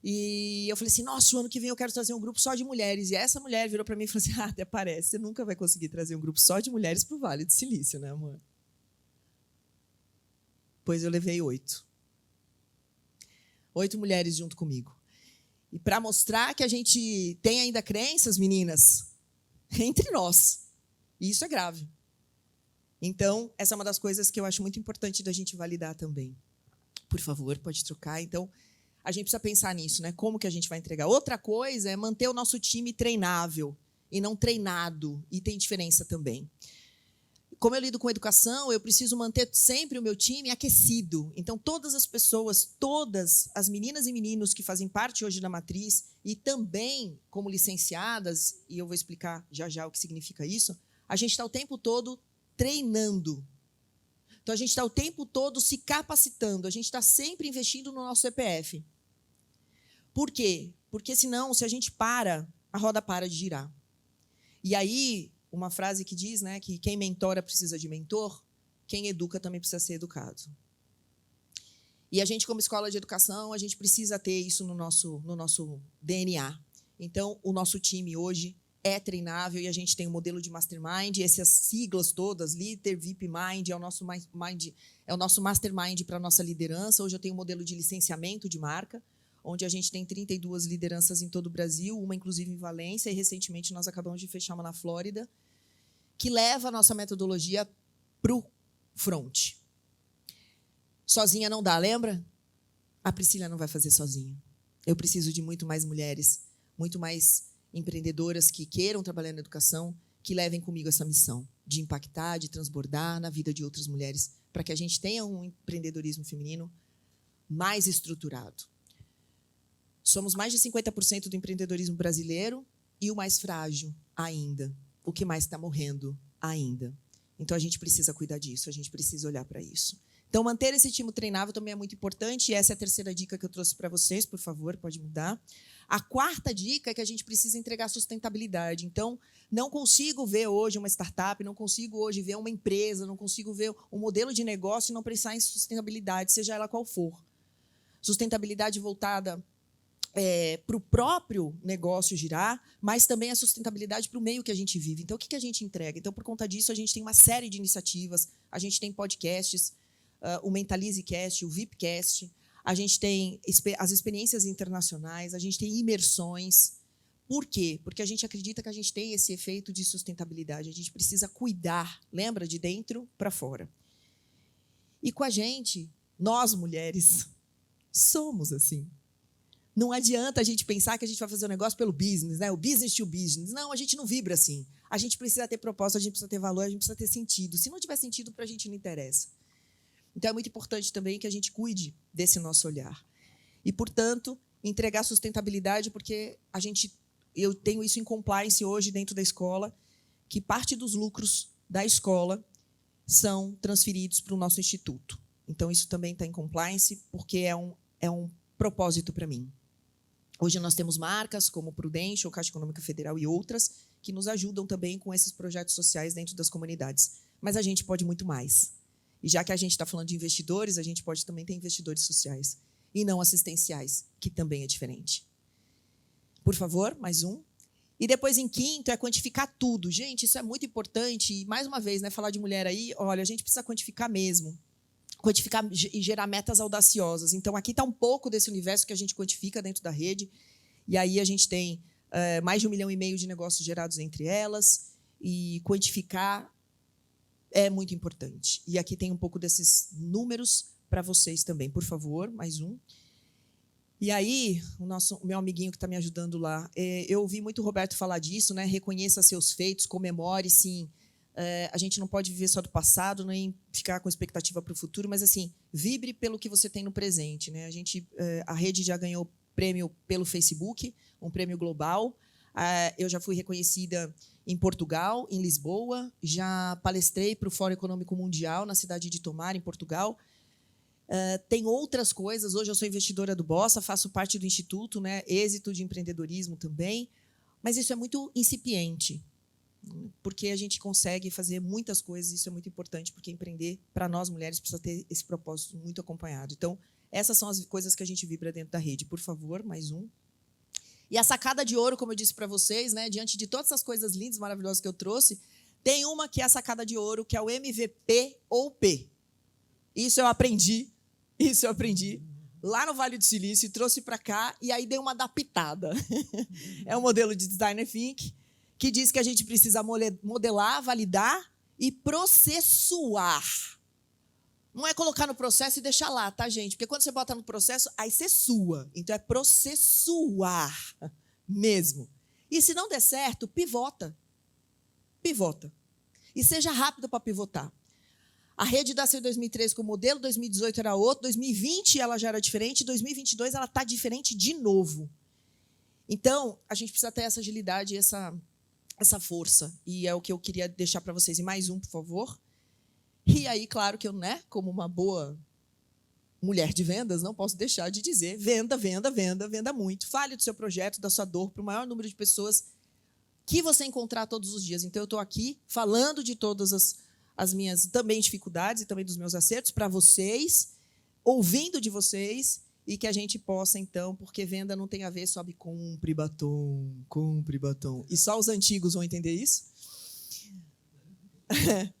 E eu falei assim, nossa, o ano que vem eu quero trazer um grupo só de mulheres. E essa mulher virou para mim e falou assim, até parece, você nunca vai conseguir trazer um grupo só de mulheres para o Vale do Silício, né, amor? Pois eu levei 8. 8 mulheres junto comigo. E para mostrar que a gente tem ainda crenças, meninas, entre nós. E isso é grave. Então, essa é uma das coisas que eu acho muito importante da gente validar também. Por favor, pode trocar. Então, a gente precisa pensar nisso, né? Como que a gente vai entregar? Outra coisa é manter o nosso time treinável e não treinado. E tem diferença também. Como eu lido com educação, eu preciso manter sempre o meu time aquecido. Então, todas as pessoas, todas as meninas e meninos que fazem parte hoje da matriz e também como licenciadas, e eu vou explicar já já o que significa isso, a gente está o tempo todo treinando. Então, a gente está o tempo todo se capacitando. A gente está sempre investindo no nosso CPF. Por quê? Porque, senão, se a gente para, a roda para de girar. E aí, uma frase que diz, né, que quem mentora precisa de mentor, quem educa também precisa ser educado. E a gente, como escola de educação, a gente precisa ter isso no nosso DNA. Então, o nosso time hoje é treinável e a gente tem um modelo de mastermind, essas siglas todas, Líder, VIP Mind, é o nosso mastermind para a nossa liderança. Hoje eu tenho um modelo de licenciamento de marca, onde a gente tem 32 lideranças em todo o Brasil, uma inclusive em Valência, e recentemente nós acabamos de fechar uma na Flórida, que leva a nossa metodologia para o front. Sozinha não dá, lembra? A Priscila não vai fazer sozinha. Eu preciso de muito mais mulheres, muito mais empreendedoras que queiram trabalhar na educação, que levem comigo essa missão de impactar, de transbordar na vida de outras mulheres, para que a gente tenha um empreendedorismo feminino mais estruturado. Somos mais de 50% do empreendedorismo brasileiro e o mais frágil ainda, o que mais está morrendo ainda. Então, a gente precisa cuidar disso, a gente precisa olhar para isso. Então, manter esse time treinável também é muito importante, e essa é a terceira dica que eu trouxe para vocês, por favor, pode mudar. A quarta dica é que a gente precisa entregar sustentabilidade. Então, não consigo ver hoje uma startup, não consigo hoje ver uma empresa, não consigo ver um modelo de negócio e não pensar em sustentabilidade, seja ela qual for. Sustentabilidade voltada para o próprio negócio girar, mas também a sustentabilidade para o meio que a gente vive. Então, o que a gente entrega? Então, por conta disso, a gente tem uma série de iniciativas, a gente tem podcasts, o MentalizeCast, o VIPcast, a gente tem as experiências internacionais, a gente tem imersões. Por quê? Porque a gente acredita que a gente tem esse efeito de sustentabilidade. A gente precisa cuidar, lembra? De dentro para fora. E com a gente, nós mulheres, somos assim. Não adianta a gente pensar que a gente vai fazer um negócio pelo business, né? O business to business. Não, a gente não vibra assim. A gente precisa ter propósito, a gente precisa ter valor, a gente precisa ter sentido. Se não tiver sentido, para a gente não interessa. Então, é muito importante também que a gente cuide desse nosso olhar. E, portanto, entregar sustentabilidade, porque eu tenho isso em compliance hoje dentro da escola, que parte dos lucros da escola são transferidos para o nosso instituto. Então, isso também está em compliance, porque é um propósito para mim. Hoje nós temos marcas como Prudential, Caixa Econômica Federal e outras, que nos ajudam também com esses projetos sociais dentro das comunidades. Mas a gente pode muito mais. E já que a gente está falando de investidores, a gente pode também ter investidores sociais e não assistenciais, que também é diferente. Por favor, mais um. E depois, em quinto, é quantificar tudo. Gente, isso é muito importante. E, mais uma vez, né, falar de mulher aí, olha, a gente precisa quantificar mesmo. Quantificar e gerar metas audaciosas. Então, aqui está um pouco desse universo que a gente quantifica dentro da rede. E aí a gente tem mais de 1,5 milhão de negócios gerados entre elas. E quantificar é muito importante. E aqui tem um pouco desses números para vocês também. Por favor, mais um. E aí, o meu amiguinho que está me ajudando lá, eu ouvi muito o Roberto falar disso, né? Reconheça seus feitos, comemore, sim. A gente não pode viver só do passado, nem ficar com expectativa para o futuro, mas assim, vibre pelo que você tem no presente, né? A rede já ganhou prêmio pelo Facebook, um prêmio global. Eu já fui reconhecida em Portugal, em Lisboa, já palestrei para o Fórum Econômico Mundial na cidade de Tomar, em Portugal. Tem outras coisas. Hoje eu sou investidora do Bossa, faço parte do Instituto, né? Êxito de Empreendedorismo também. Mas isso é muito incipiente, porque a gente consegue fazer muitas coisas. Isso é muito importante, porque empreender, para nós mulheres, precisa ter esse propósito muito acompanhado. Então, essas são as coisas que a gente vibra dentro da rede. Por favor, mais um. E a sacada de ouro, como eu disse para vocês, né? Diante de todas essas coisas lindas, maravilhosas que eu trouxe, tem uma que é a sacada de ouro, que é o MVP ou P. Isso eu aprendi lá no Vale do Silício, trouxe para cá e aí dei uma adaptada. É um modelo de Designer Think, que diz que a gente precisa modelar, validar e processuar. Não é colocar no processo e deixar lá, tá, gente? Porque quando você bota no processo, aí você sua. Então, é processuar mesmo. E se não der certo, pivota. Pivota. E seja rápido para pivotar. A rede nasceu em 2013 com o modelo, 2018 era outro, 2020 ela já era diferente, 2022 ela está diferente de novo. Então, a gente precisa ter essa agilidade e essa força. E é o que eu queria deixar para vocês. E mais um, por favor. E aí, claro que eu, como uma boa mulher de vendas, não posso deixar de dizer: venda, venda, venda, venda muito. Fale do seu projeto, da sua dor, para o maior número de pessoas que você encontrar todos os dias. Então, eu estou aqui falando de todas as minhas também dificuldades e também dos meus acertos para vocês, ouvindo de vocês, e que a gente possa, então, porque venda não tem a ver só com compre batom. E só os antigos vão entender isso?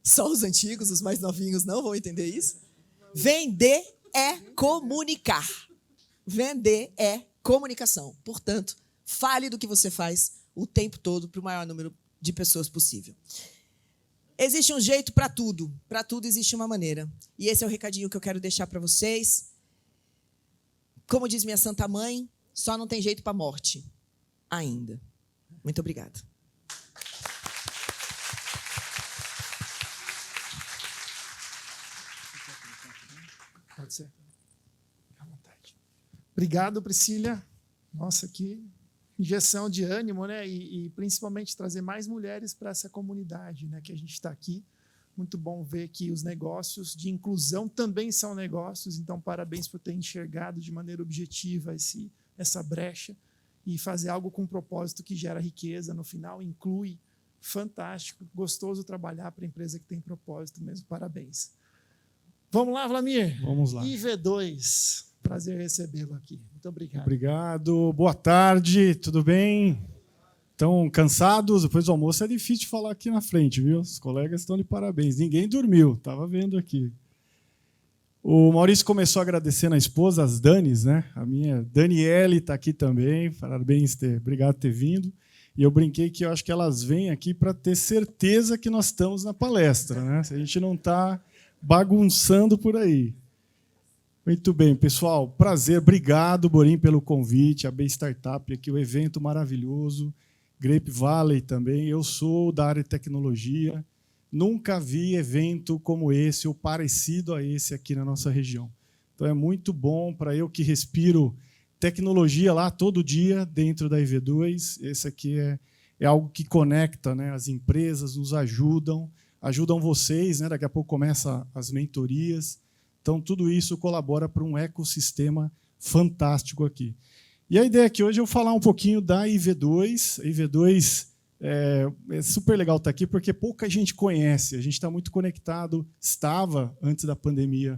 Só os antigos, os mais novinhos não vão entender isso? Vender é comunicar. Vender é comunicação. Portanto, fale do que você faz o tempo todo para o maior número de pessoas possível. Existe um jeito para tudo. Para tudo existe uma maneira. E esse é o recadinho que eu quero deixar para vocês. Como diz minha santa mãe, só não tem jeito para a morte. Ainda. Muito obrigada. Pode ser. Fique à vontade. Obrigado, Priscila. Nossa, que injeção de ânimo, né? E principalmente trazer mais mulheres para essa comunidade, né? Que a gente está aqui. Muito bom ver que os negócios de inclusão também são negócios. Então, parabéns por ter enxergado de maneira objetiva essa brecha e fazer algo com um propósito que gera riqueza no final, inclui. Fantástico, gostoso trabalhar para a empresa que tem propósito mesmo. Parabéns. Vamos lá, Vlamir? Vamos lá. IV2, prazer recebê-lo aqui. Muito obrigado. Obrigado. Boa tarde, tudo bem? Estão cansados? Depois do almoço é difícil de falar aqui na frente, viu? Os colegas estão de parabéns. Ninguém dormiu, estava vendo aqui. O Maurício começou agradecendo a esposa, as Danis, né? A minha Daniele está aqui também. Parabéns, obrigado por ter vindo. E eu brinquei que eu acho que elas vêm aqui para ter certeza que nós estamos na palestra, né? Se a gente não está bagunçando por aí. Muito bem, pessoal. Prazer. Obrigado, Borim, pelo convite. A B Startup aqui, o evento maravilhoso. Grape Valley também. Eu sou da área de tecnologia. Nunca vi evento como esse ou parecido a esse aqui na nossa região. Então é muito bom para eu que respiro tecnologia lá todo dia dentro da IV2. Esse aqui é algo que conecta, né? As empresas, nos ajudam vocês, né? Daqui a pouco começa as mentorias. Então, tudo isso colabora para um ecossistema fantástico aqui. E a ideia aqui hoje é eu falar um pouquinho da IV2. A IV2 é super legal estar aqui, porque pouca gente conhece. A gente está muito conectado, estava, antes da pandemia,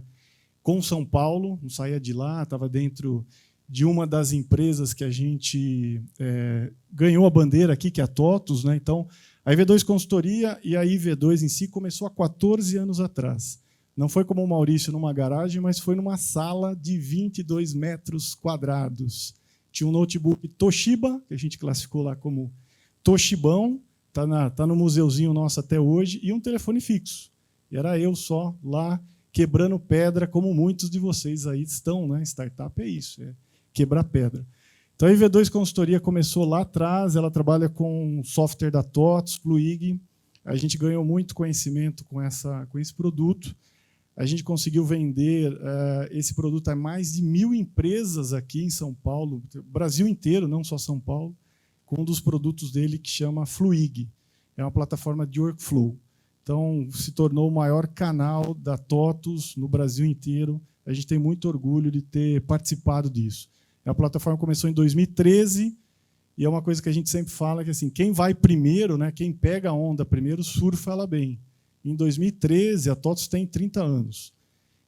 com São Paulo, não saía de lá, estava dentro de uma das empresas que a gente ganhou a bandeira aqui, que é a TOTUS, né? Então, a IV2 Consultoria e a IV2 em si começou há 14 anos atrás. Não foi como o Maurício numa garagem, mas foi numa sala de 22 metros quadrados. Tinha um notebook Toshiba, que a gente classificou lá como Toshibão, tá no museuzinho nosso até hoje, e um telefone fixo. E era eu só lá quebrando pedra, como muitos de vocês aí estão, né? Startup é isso, é quebrar pedra. Então, a IV2 Consultoria começou lá atrás, ela trabalha com software da TOTUS, Fluig. A gente ganhou muito conhecimento com esse produto. A gente conseguiu vender esse produto a mais de 1.000 empresas aqui em São Paulo, Brasil inteiro, não só São Paulo, com um dos produtos dele que chama Fluig. É uma plataforma de workflow. Então, se tornou o maior canal da TOTUS no Brasil inteiro. A gente tem muito orgulho de ter participado disso. A plataforma começou em 2013 e é uma coisa que a gente sempre fala que assim, quem vai primeiro, né, quem pega a onda primeiro, surfa ela bem. Em 2013, a TOTUS tem 30 anos.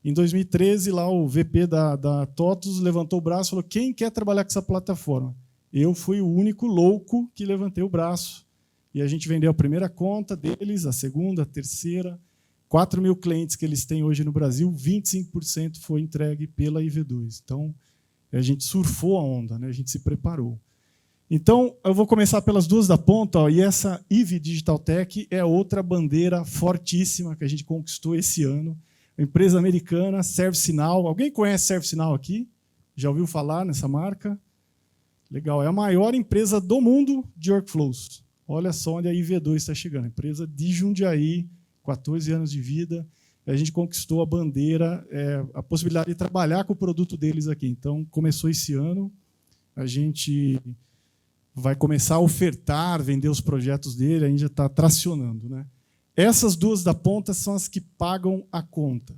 Em 2013, lá o VP da TOTUS levantou o braço e falou: quem quer trabalhar com essa plataforma? Eu fui o único louco que levantei o braço. E a gente vendeu a primeira conta deles, a segunda, a terceira. 4.000 clientes que eles têm hoje no Brasil, 25% foi entregue pela IV2. Então, a gente surfou a onda, né? A gente se preparou. Então, eu vou começar pelas duas da ponta, ó, e essa IVE Digital Tech é outra bandeira fortíssima que a gente conquistou esse ano. A empresa americana, ServiceNow. Alguém conhece ServiceNow aqui? Já ouviu falar nessa marca? Legal, é a maior empresa do mundo de workflows. Olha só onde a IV2 está chegando. Empresa de Jundiaí, 14 anos de vida. A gente conquistou a bandeira, a possibilidade de trabalhar com o produto deles aqui. Então, começou esse ano, a gente vai começar a ofertar, vender os projetos dele, a gente já está tracionando, né? Essas duas da ponta são as que pagam a conta,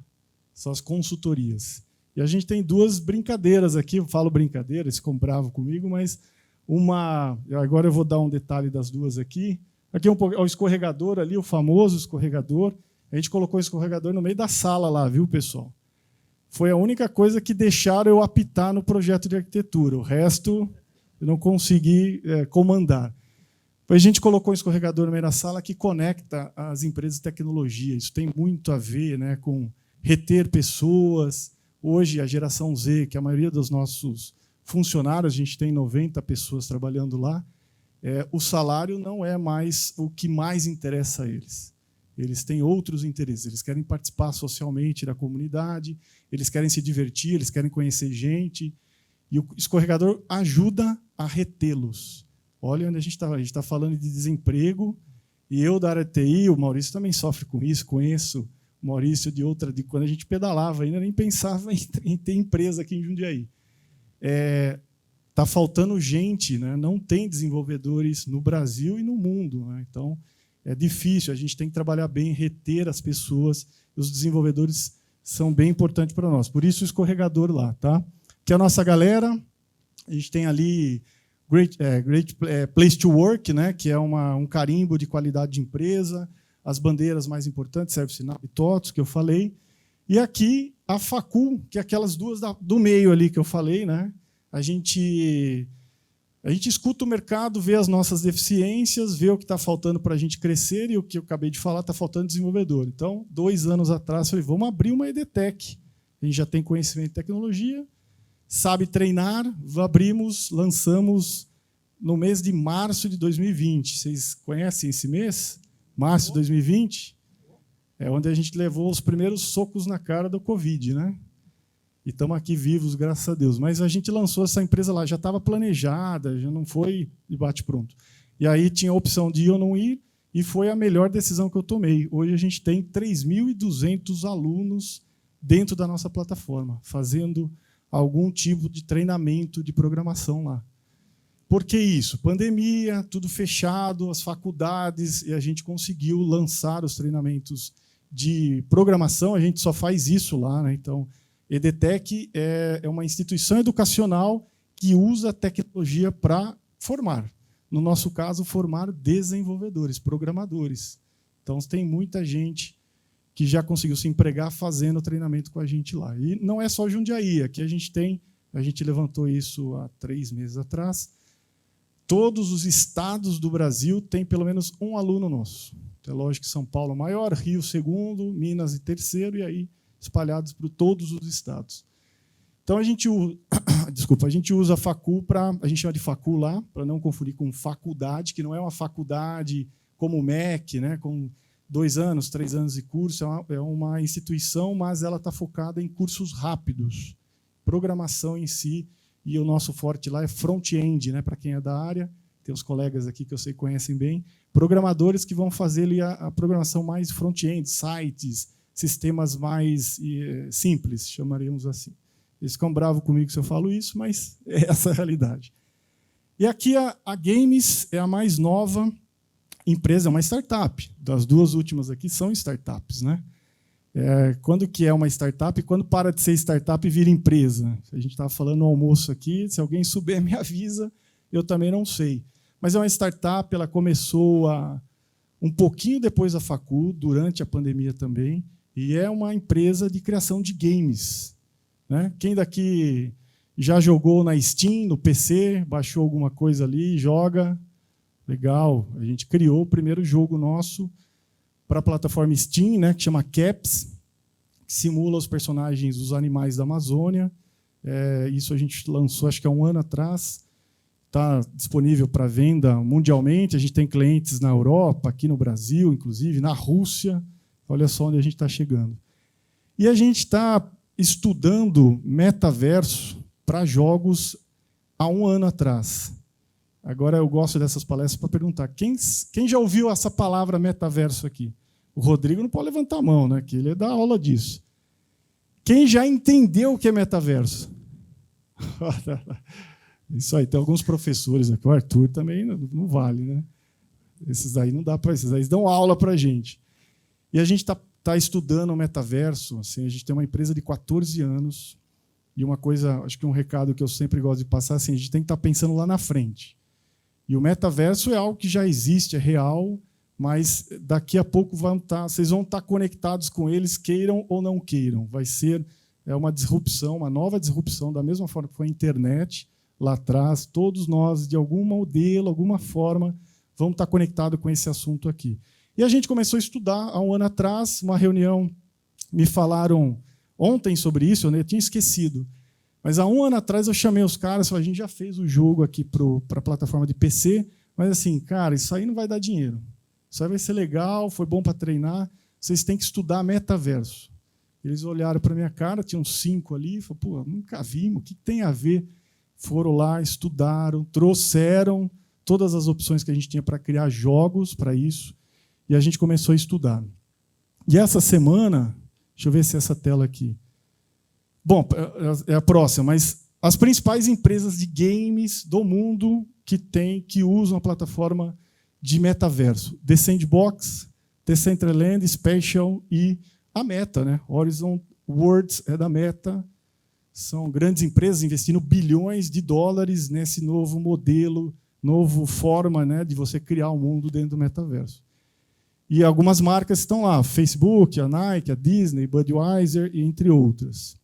são as consultorias. E a gente tem duas brincadeiras aqui, eu falo brincadeira, eles ficam bravos comigo, mas agora eu vou dar um detalhe das duas aqui. Aqui é o escorregador ali, o famoso escorregador. A gente colocou o escorregador no meio da sala lá, viu, pessoal? Foi a única coisa que deixaram eu apitar no projeto de arquitetura. O resto eu não consegui comandar. A gente colocou um escorregador no meio da sala que conecta as empresas de tecnologia. Isso tem muito a ver, né, com reter pessoas. Hoje, a geração Z, que a maioria dos nossos funcionários, a gente tem 90 pessoas trabalhando lá, o salário não é mais o que mais interessa a eles. Eles têm outros interesses. Eles querem participar socialmente da comunidade, eles querem se divertir, eles querem conhecer gente. E o escorregador ajuda a retê-los. Olha onde a gente está. A gente está falando de desemprego. E eu, da área de TI, o Maurício também sofre com isso. Conheço o Maurício de quando a gente pedalava, ainda nem pensava em ter empresa aqui em Jundiaí. Está faltando gente, né? Não tem desenvolvedores no Brasil e no mundo, né? Então, é difícil. A gente tem que trabalhar bem, reter as pessoas. Os desenvolvedores são bem importantes para nós. Por isso, o escorregador lá. Tá? Que é a nossa galera. A gente tem ali Great Place to Work, né? Que é um carimbo de qualidade de empresa. As bandeiras mais importantes, ServiceNow e TOTOS, que eu falei. E aqui, a Facul, que é aquelas duas do meio ali que eu falei, né? A gente escuta o mercado, vê as nossas deficiências, vê o que está faltando para a gente crescer, e o que eu acabei de falar, está faltando desenvolvedor. Então, 2 anos atrás, falei, vamos abrir uma EDTech. A gente já tem conhecimento de tecnologia, sabe treinar, lançamos no mês de março de 2020. Vocês conhecem esse mês? Março de 2020? É onde a gente levou os primeiros socos na cara do Covid, né? E estamos aqui vivos, graças a Deus. Mas a gente lançou essa empresa lá, já estava planejada, já não foi de bate-pronto. E aí tinha a opção de ir ou não ir, e foi a melhor decisão que eu tomei. Hoje a gente tem 3.200 alunos dentro da nossa plataforma, fazendo algum tipo de treinamento de programação lá. Por que isso? Pandemia, tudo fechado, as faculdades, e a gente conseguiu lançar os treinamentos de programação, a gente só faz isso lá, né? Então, EDTech é uma instituição educacional que usa tecnologia para formar. No nosso caso, formar desenvolvedores, programadores. Então, tem muita gente que já conseguiu se empregar fazendo treinamento com a gente lá. E não é só Jundiaí, aqui a gente levantou isso há 3 meses atrás. Todos os estados do Brasil têm pelo menos um aluno nosso. É lógico que São Paulo é o maior, Rio segundo, Minas em terceiro, e aí espalhados por todos os estados. Então, a gente usa a Facul a gente chama de Facul lá, para não confundir com faculdade, que não é uma faculdade como o MEC, né, com 2 anos, 3 anos de curso, é uma instituição, mas ela está focada em cursos rápidos, programação em si, e o nosso forte lá é front-end, né, para quem é da área, tem os colegas aqui que eu sei que conhecem bem, programadores que vão fazer ali a programação mais front-end, sites, sistemas mais simples, chamaríamos assim. Eles ficam bravos comigo se eu falo isso, mas é essa a realidade. E aqui a Games é a mais nova empresa, é uma startup. Das 2 últimas aqui são startups, né? Quando que é uma startup? Quando para de ser startup e vira empresa. A gente estava falando no almoço aqui, se alguém souber, me avisa, eu também não sei. Mas é uma startup, ela começou um pouquinho depois da Facul, durante a pandemia também, e é uma empresa de criação de games, né? Quem daqui já jogou na Steam, no PC, baixou alguma coisa ali, joga? Legal. A gente criou o primeiro jogo nosso para a plataforma Steam, né, que chama Caps, que simula os personagens dos animais da Amazônia. Isso a gente lançou, acho que há 1 ano atrás. está disponível para venda mundialmente. A gente tem clientes na Europa, aqui no Brasil, inclusive, na Rússia. Olha só onde a gente está chegando. E a gente está estudando metaverso para jogos há 1 ano atrás. Agora eu gosto dessas palestras para perguntar, quem já ouviu essa palavra metaverso aqui? O Rodrigo não pode levantar a mão, né? Que ele dá aula disso. Quem já entendeu o que é metaverso? Isso aí, tem alguns professores aqui. O Arthur também não vale, né? Esses aí não dá para. Esses aí dão aula para a gente. E a gente está estudando o metaverso. Assim, a gente tem uma empresa de 14 anos. E uma coisa, acho que um recado que eu sempre gosto de passar, assim, a gente tem que estar pensando lá na frente. E o metaverso é algo que já existe, é real, mas daqui a pouco vocês vão estar conectados com eles, queiram ou não queiram. Vai ser uma disrupção, uma nova disrupção, da mesma forma que foi a internet lá atrás. Todos nós, de algum modelo, alguma forma, vamos estar conectados com esse assunto aqui. E a gente começou a estudar há 1 ano atrás, uma reunião, me falaram ontem sobre isso, eu tinha esquecido. Mas há 1 ano atrás eu chamei os caras, a gente já fez o jogo aqui para a plataforma de PC, mas assim, cara, isso aí não vai dar dinheiro. Isso aí vai ser legal, foi bom para treinar, vocês têm que estudar metaverso. Eles olharam para a minha cara, tinham 5 ali, falaram, pô, nunca vimos, o que tem a ver? Foram lá, estudaram, trouxeram todas as opções que a gente tinha para criar jogos para isso, e a gente começou a estudar. E essa semana, deixa eu ver se é essa tela aqui. Bom, é a próxima, mas as principais empresas de games do mundo que usam a plataforma de metaverso. The Sandbox, Decentraland, Spatial e a Meta, né? Horizon Worlds é da Meta. São grandes empresas investindo bilhões de dólares nesse novo modelo, nova forma, né, de você criar um mundo dentro do metaverso. E algumas marcas estão lá, Facebook, a Nike, a Disney, Budweiser, entre outras.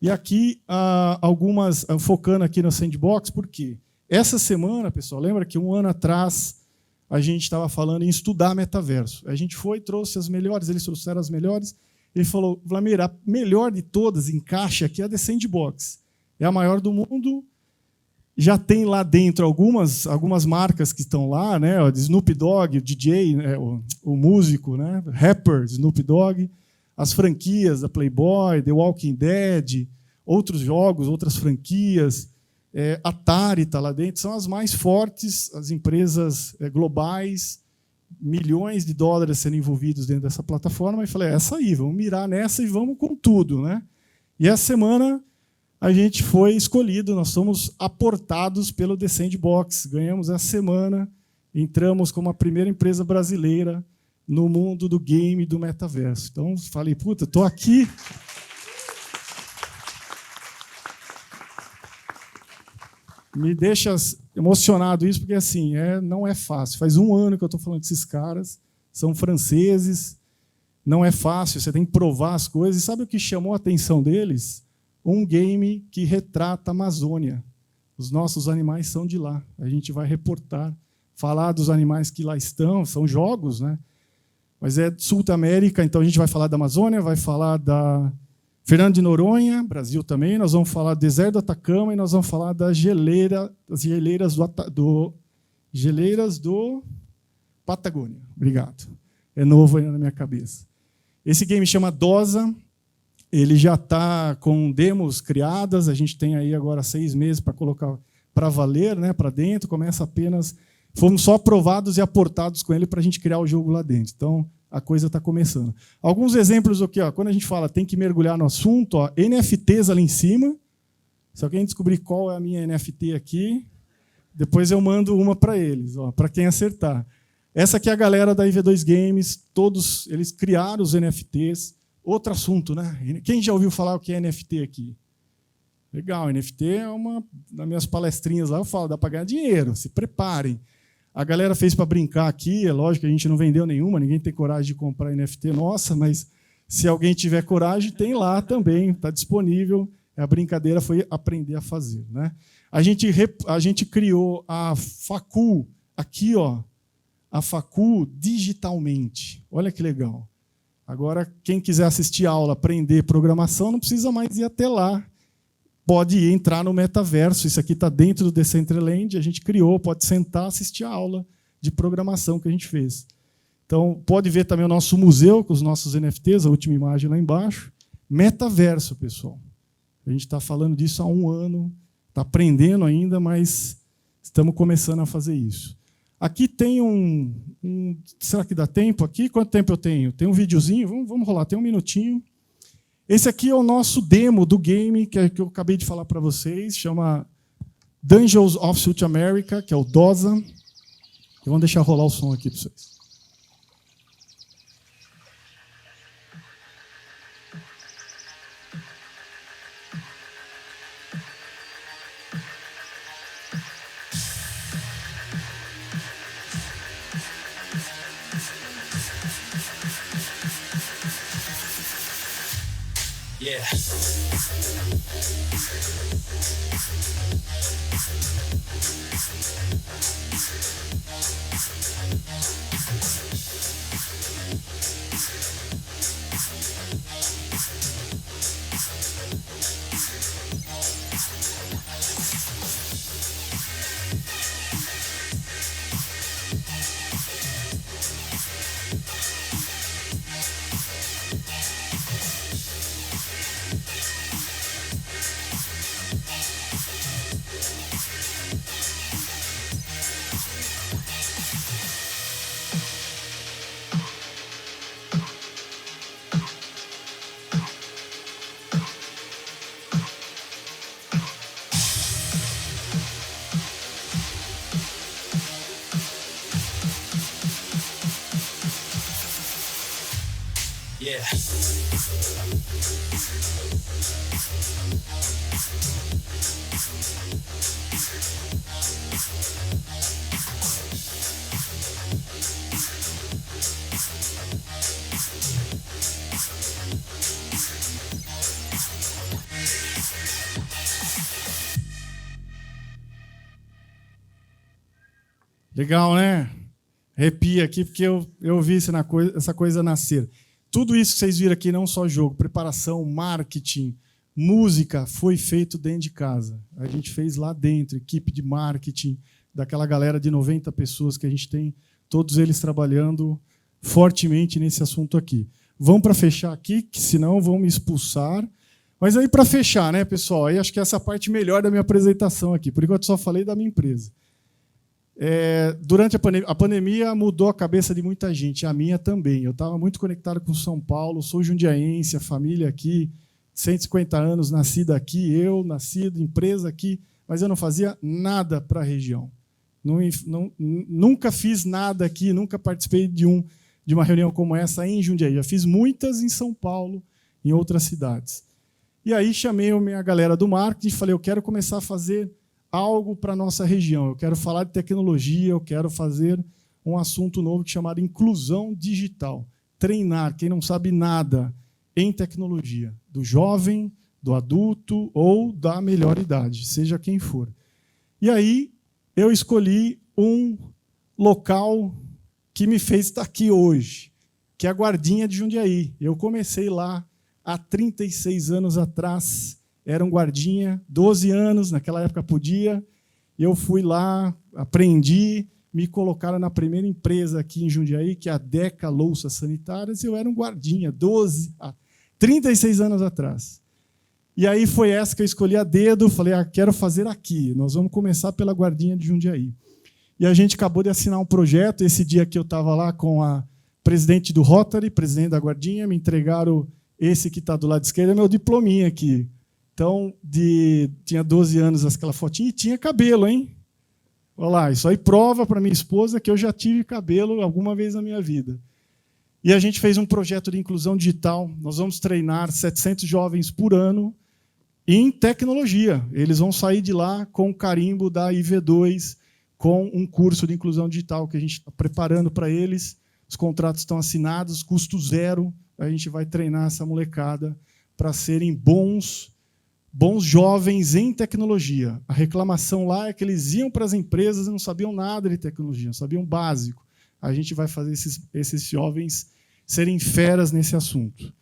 E aqui, algumas, focando aqui no Sandbox, por quê? Essa semana, pessoal, lembra que 1 ano atrás a gente estava falando em estudar metaverso. A gente foi, trouxe as melhores, eles trouxeram as melhores. Ele falou, Vlamir, a melhor de todas, encaixa aqui, é a The Sandbox. É a maior do mundo. Já tem lá dentro algumas marcas que estão lá, né? O Snoop Dogg, o DJ, né? o músico, né? Rapper Snoop Dogg. As franquias da Playboy, The Walking Dead, outros jogos, outras franquias, Atari está lá dentro, são as mais fortes, as empresas globais, milhões de dólares sendo envolvidos dentro dessa plataforma. E falei, essa aí, vamos mirar nessa e vamos com tudo, né? E essa semana a gente foi escolhido, nós somos aportados pelo The Sandbox, ganhamos essa semana, entramos como a primeira empresa brasileira no mundo do game e do metaverso. Então, falei, puta, estou aqui. Me deixa emocionado isso, porque assim, não é fácil. Faz 1 ano que eu estou falando com esses caras, são franceses, não é fácil, você tem que provar as coisas. E sabe o que chamou a atenção deles? Um game que retrata a Amazônia. Os nossos animais são de lá. A gente vai reportar, falar dos animais que lá estão, são jogos, né? Mas é Sul da América, então a gente vai falar da Amazônia, vai falar da Fernando de Noronha, Brasil também, nós vamos falar do deserto do Atacama e nós vamos falar das geleiras do Patagônia. Obrigado. É novo ainda na minha cabeça. Esse game chama Dosa, ele já está com demos criadas, a gente tem aí agora 6 meses para colocar para valer, né, para dentro, começa apenas... Fomos só aprovados e aportados com ele para a gente criar o jogo lá dentro. Então, a coisa está começando. Alguns exemplos aqui, ó, quando a gente fala tem que mergulhar no assunto, ó, NFTs ali em cima. Se alguém descobrir qual é a minha NFT aqui, depois eu mando uma para eles, para quem acertar. Essa aqui é a galera da IV2 Games, todos eles criaram os NFTs. Outro assunto, né? Quem já ouviu falar o que é NFT aqui? Legal, NFT é uma das minhas palestrinhas lá, eu falo, dá para ganhar dinheiro, se preparem. A galera fez para brincar aqui, é lógico que a gente não vendeu nenhuma, ninguém tem coragem de comprar NFT nossa, mas se alguém tiver coragem, tem lá também, está disponível. A brincadeira foi aprender a fazer, né? A gente criou a Facul, aqui, ó, a Facul digitalmente. Olha que legal. Agora, quem quiser assistir a aula, aprender programação, não precisa mais ir até lá. pode entrar no metaverso. Isso aqui está dentro do Decentraland, a gente criou, pode sentar, assistir a aula de programação que a gente fez. Então, pode ver também o nosso museu com os nossos NFTs, a última imagem lá embaixo. Metaverso, pessoal. A gente está falando disso há 1 ano, está aprendendo ainda, mas estamos começando a fazer isso. Aqui tem será que dá tempo aqui? Quanto tempo eu tenho? Tem um videozinho? Vamos rolar, tem 1 minutinho. Esse aqui é o nosso demo do game que eu acabei de falar para vocês, chama Dungeons of South America, que é o DOSA. Vamos deixar rolar o som aqui para vocês. Yeah. Yeah. Legal, né? Arrepia aqui, porque eu vi essa coisa nascer. Tudo isso que vocês viram aqui, não só jogo, preparação, marketing, música, foi feito dentro de casa. A gente fez lá dentro, equipe de marketing, daquela galera de 90 pessoas que a gente tem, todos eles trabalhando fortemente nesse assunto aqui. Vamos para fechar aqui, que senão vão me expulsar. Mas aí, para fechar, né, pessoal? Aí acho que essa é a parte melhor da minha apresentação aqui. Por enquanto, só falei da minha empresa. Durante a pandemia mudou a cabeça de muita gente, a minha também. Eu estava muito conectado com São Paulo, sou jundiaense, a família aqui, 150 anos, nascido aqui, eu nascido, empresa aqui, mas eu não fazia nada para a região. Nunca fiz nada aqui, nunca participei de uma reunião como essa em Jundiaí. Já fiz muitas em São Paulo, em outras cidades. E aí chamei a minha galera do marketing e falei, eu quero começar a fazer algo para a nossa região. Eu quero falar de tecnologia, eu quero fazer um assunto novo chamado inclusão digital. Treinar quem não sabe nada em tecnologia, do jovem, do adulto ou da melhor idade, seja quem for. E aí eu escolhi um local que me fez estar aqui hoje, que é a Guardinha de Jundiaí. Eu comecei lá há 36 anos atrás, era um guardinha, 12 anos, naquela época podia. Eu fui lá, aprendi, me colocaram na primeira empresa aqui em Jundiaí, que é a Deca Louças Sanitárias, eu era um guardinha, 36 anos atrás. E aí foi essa que eu escolhi a dedo, falei, quero fazer aqui, nós vamos começar pela Guardinha de Jundiaí. E a gente acabou de assinar um projeto, esse dia que eu estava lá com a presidente do Rotary, presidente da Guardinha, me entregaram esse que está do lado esquerdo, é meu diplominha aqui. Então, tinha 12 anos aquela fotinha e tinha cabelo, hein? Olha lá, isso aí prova para minha esposa que eu já tive cabelo alguma vez na minha vida. E a gente fez um projeto de inclusão digital. Nós vamos treinar 700 jovens por ano em tecnologia. Eles vão sair de lá com o carimbo da IV2, com um curso de inclusão digital que a gente está preparando para eles. Os contratos estão assinados, custo zero. A gente vai treinar essa molecada para serem bons jovens em tecnologia. A reclamação lá é que eles iam para as empresas e não sabiam nada de tecnologia, não sabiam básico. A gente vai fazer esses jovens serem feras nesse assunto.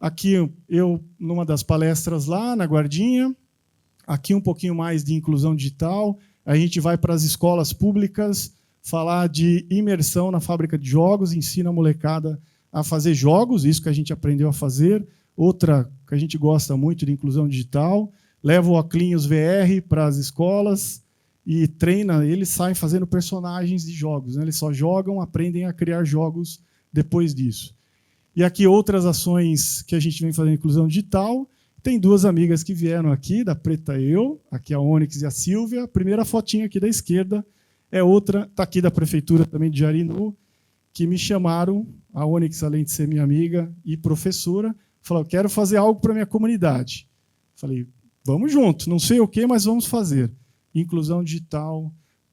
Aqui, eu numa das palestras lá na Guardinha, aqui um pouquinho mais de inclusão digital. A gente vai para as escolas públicas falar de imersão na fábrica de jogos, ensina a molecada a fazer jogos, isso que a gente aprendeu a fazer. Outra que a gente gosta muito de inclusão digital, leva o óculos VR para as escolas e treina, eles saem fazendo personagens de jogos, né? Eles só jogam, aprendem a criar jogos depois disso. E aqui outras ações que a gente vem fazendo inclusão digital. Tem duas amigas que vieram aqui, da Preta e eu, aqui a Onyx e a Silvia. A primeira fotinha aqui da esquerda é outra, está aqui da Prefeitura também de Jarinu, que me chamaram, a Onyx, além de ser minha amiga e professora, falou, quero fazer algo para a minha comunidade. Falei, vamos junto, não sei o quê, mas vamos fazer. Inclusão digital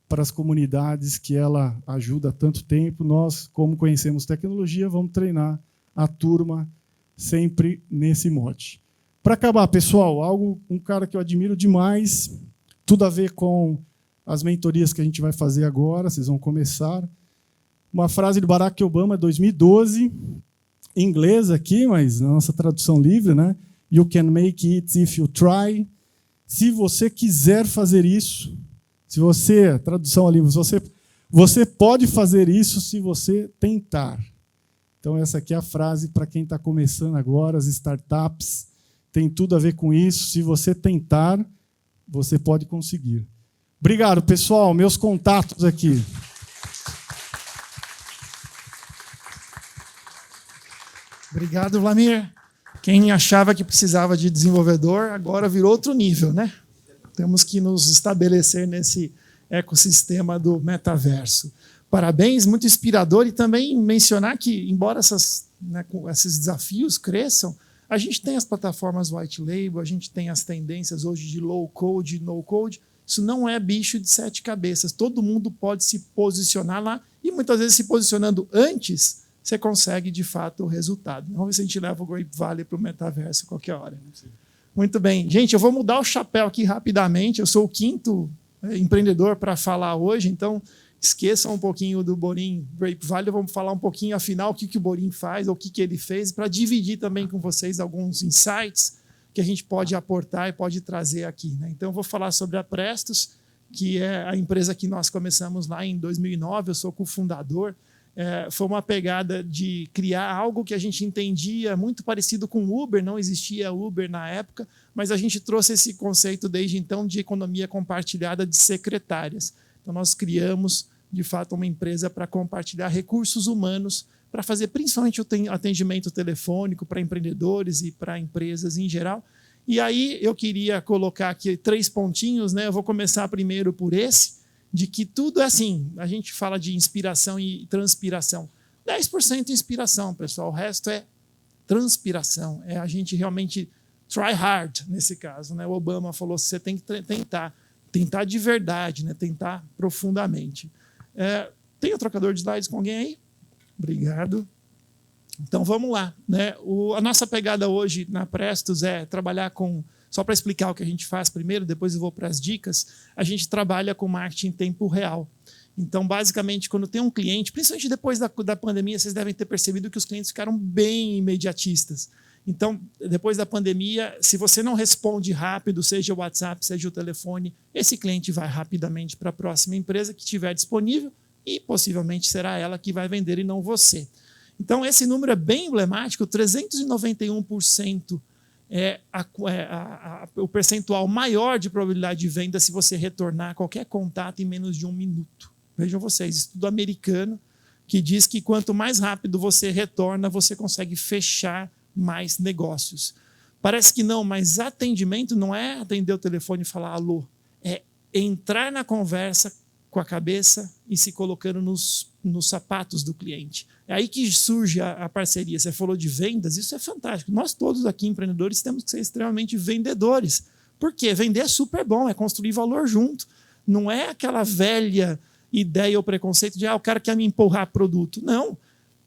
para as comunidades que ela ajuda há tanto tempo. Nós, como conhecemos tecnologia, vamos treinar a turma sempre nesse mote. Para acabar, pessoal, um cara que eu admiro demais, tudo a ver com as mentorias que a gente vai fazer agora, vocês vão começar. Uma frase do Barack Obama, 2012, em inglês aqui, mas na nossa tradução livre, né? You can make it if you try. Se você quiser fazer isso, se você, tradução ali, você pode fazer isso se você tentar. Então, essa aqui é a frase para quem está começando agora, as startups, tem tudo a ver com isso. Se você tentar, você pode conseguir. Obrigado, pessoal. Meus contatos aqui. Obrigado, Vlamir. Quem achava que precisava de desenvolvedor, agora virou outro nível, né? Temos que nos estabelecer nesse ecossistema do metaverso. Parabéns, muito inspirador, e também mencionar que, embora esses desafios cresçam, a gente tem as plataformas white label, a gente tem as tendências hoje de low code e no code. Isso não é bicho de 7 cabeças. Todo mundo pode se posicionar lá, e muitas vezes se posicionando antes, você consegue, de fato, o resultado. Vamos ver se a gente leva o Grape Valley para o metaverso a qualquer hora. Muito bem. Gente, eu vou mudar o chapéu aqui rapidamente. Eu sou o 5º empreendedor para falar hoje, então esqueçam um pouquinho do Borim Grape Valley. Vamos falar um pouquinho, afinal, o que o Borim faz, ou o que ele fez, para dividir também com vocês alguns insights que a gente pode aportar e pode trazer aqui, né? Então, eu vou falar sobre a Prestos, que é a empresa que nós começamos lá em 2009. Eu sou cofundador. Foi uma pegada de criar algo que a gente entendia muito parecido com Uber, não existia Uber na época, mas a gente trouxe esse conceito desde então de economia compartilhada de secretárias. Então nós criamos, de fato, uma empresa para compartilhar recursos humanos, para fazer principalmente o atendimento telefônico para empreendedores e para empresas em geral. E aí eu queria colocar aqui 3 pontinhos, né? Eu vou começar primeiro por esse, de que tudo é assim. A gente fala de inspiração e transpiração. 10% inspiração, pessoal. O resto é transpiração. É a gente realmente try hard, nesse caso, né? O Obama falou, você tem que tentar de verdade, né? Tentar profundamente. Tem o trocador de slides com alguém aí? Obrigado. Então, vamos lá, né? A nossa pegada hoje na Prestos é trabalhar com... Só para explicar o que a gente faz primeiro, depois eu vou para as dicas. A gente trabalha com marketing em tempo real. Então, basicamente, quando tem um cliente, principalmente depois da pandemia, vocês devem ter percebido que os clientes ficaram bem imediatistas. Então, depois da pandemia, se você não responde rápido, seja o WhatsApp, seja o telefone, esse cliente vai rapidamente para a próxima empresa que estiver disponível e possivelmente será ela que vai vender e não você. Então, esse número é bem emblemático, 391% o percentual maior de probabilidade de venda se você retornar qualquer contato em menos de 1 minuto. Vejam vocês, estudo americano que diz que quanto mais rápido você retorna, você consegue fechar mais negócios. Parece que não, mas atendimento não é atender o telefone e falar alô, é entrar na conversa com a cabeça e se colocando nos sapatos do cliente. É aí que surge a parceria. Você falou de vendas, isso é fantástico. Nós todos aqui, empreendedores, temos que ser extremamente vendedores. Por quê? Vender é super bom, é construir valor junto. Não é aquela velha ideia ou preconceito de o cara quer me empurrar produto. Não.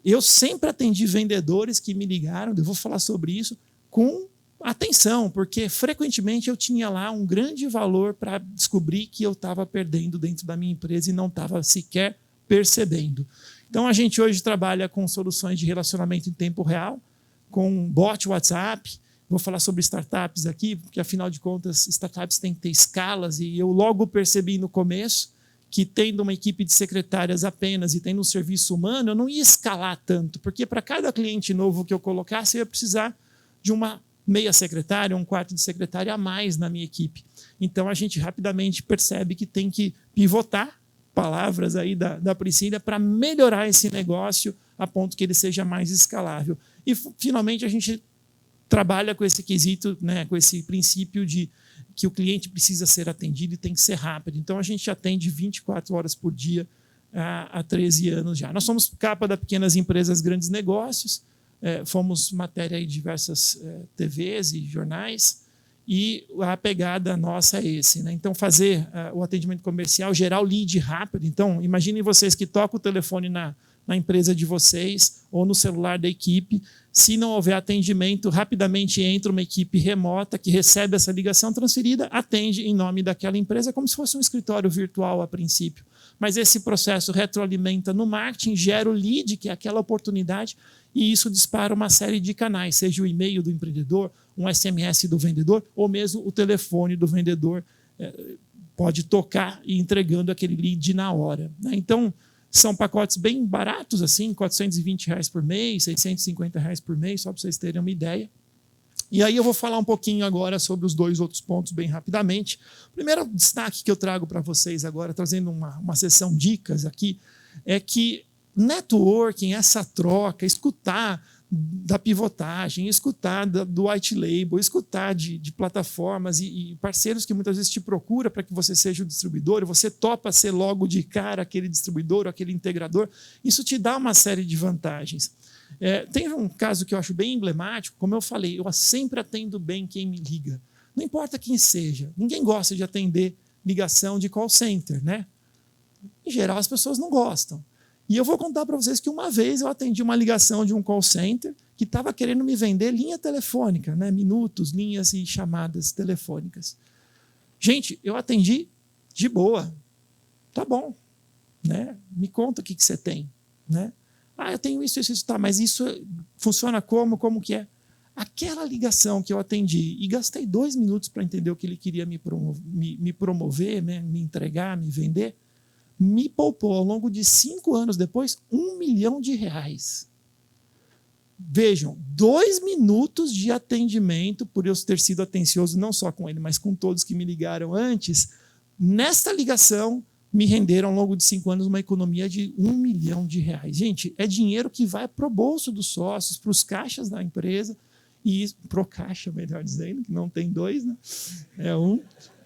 Eu sempre atendi vendedores que me ligaram, eu vou falar sobre isso, com atenção, porque frequentemente eu tinha lá um grande valor para descobrir que eu estava perdendo dentro da minha empresa e não estava sequer percebendo. Então, a gente hoje trabalha com soluções de relacionamento em tempo real, com bot WhatsApp, Vou falar sobre startups aqui, porque, afinal de contas, startups têm que ter escalas, e eu logo percebi no começo que, tendo uma equipe de secretárias apenas e tendo um serviço humano, eu não ia escalar tanto, porque para cada cliente novo que eu colocasse, eu ia precisar de uma meia secretária, um quarto de secretária a mais na minha equipe. Então, a gente rapidamente percebe que tem que pivotar, palavras aí da Priscila, para melhorar esse negócio a ponto que ele seja mais escalável. E, finalmente, a gente trabalha com esse quesito, né, com esse princípio de que o cliente precisa ser atendido e tem que ser rápido. Então, a gente atende 24 horas por dia há 13 anos já. Nós somos capa da Pequenas Empresas, Grandes Negócios, fomos matéria em diversas TVs e jornais, e a pegada nossa é esse, né? Então, fazer o atendimento comercial, gerar o lead rápido. Então, imaginem vocês que tocam o telefone na empresa de vocês ou no celular da equipe. Se não houver atendimento, rapidamente entra uma equipe remota que recebe essa ligação transferida, atende em nome daquela empresa, como se fosse um escritório virtual a princípio. Mas esse processo retroalimenta no marketing, gera o lead, que é aquela oportunidade, e isso dispara uma série de canais, seja o e-mail do empreendedor, um SMS do vendedor, ou mesmo o telefone do vendedor pode tocar e entregando aquele lead na hora, né? Então, são pacotes bem baratos, assim, R$ 420 por mês, R$ 650 por mês, só para vocês terem uma ideia. E aí eu vou falar um pouquinho agora sobre os 2 outros pontos bem rapidamente. O primeiro destaque que eu trago para vocês agora, trazendo uma sessão dicas aqui, é que networking, essa troca, escutar da pivotagem, escutar do white label, escutar de plataformas e parceiros que muitas vezes te procuram para que você seja o distribuidor, e você topa ser logo de cara aquele distribuidor, aquele integrador, isso te dá uma série de vantagens. Tem um caso que eu acho bem emblemático, como eu falei, eu sempre atendo bem quem me liga. Não importa quem seja, ninguém gosta de atender ligação de call center, né? Em geral, as pessoas não gostam. E eu vou contar para vocês que uma vez eu atendi uma ligação de um call center que estava querendo me vender linha telefônica, né? Minutos, linhas e chamadas telefônicas. Gente, eu atendi de boa. Tá bom, né? Me conta o que você tem, né? Eu tenho isso, tá, mas isso funciona como que é? Aquela ligação que eu atendi e gastei 2 minutos para entender o que ele queria me promover, né? Me entregar, me vender, me poupou, ao longo de 5 anos depois, R$1 milhão. Vejam, 2 minutos de atendimento, por eu ter sido atencioso não só com ele, mas com todos que me ligaram antes, nesta ligação me renderam, ao longo de 5 anos, uma economia de R$1 milhão. Gente, é dinheiro que vai para o bolso dos sócios, para os caixas da empresa, e para o caixa, melhor dizendo, que não tem 2, né? É um.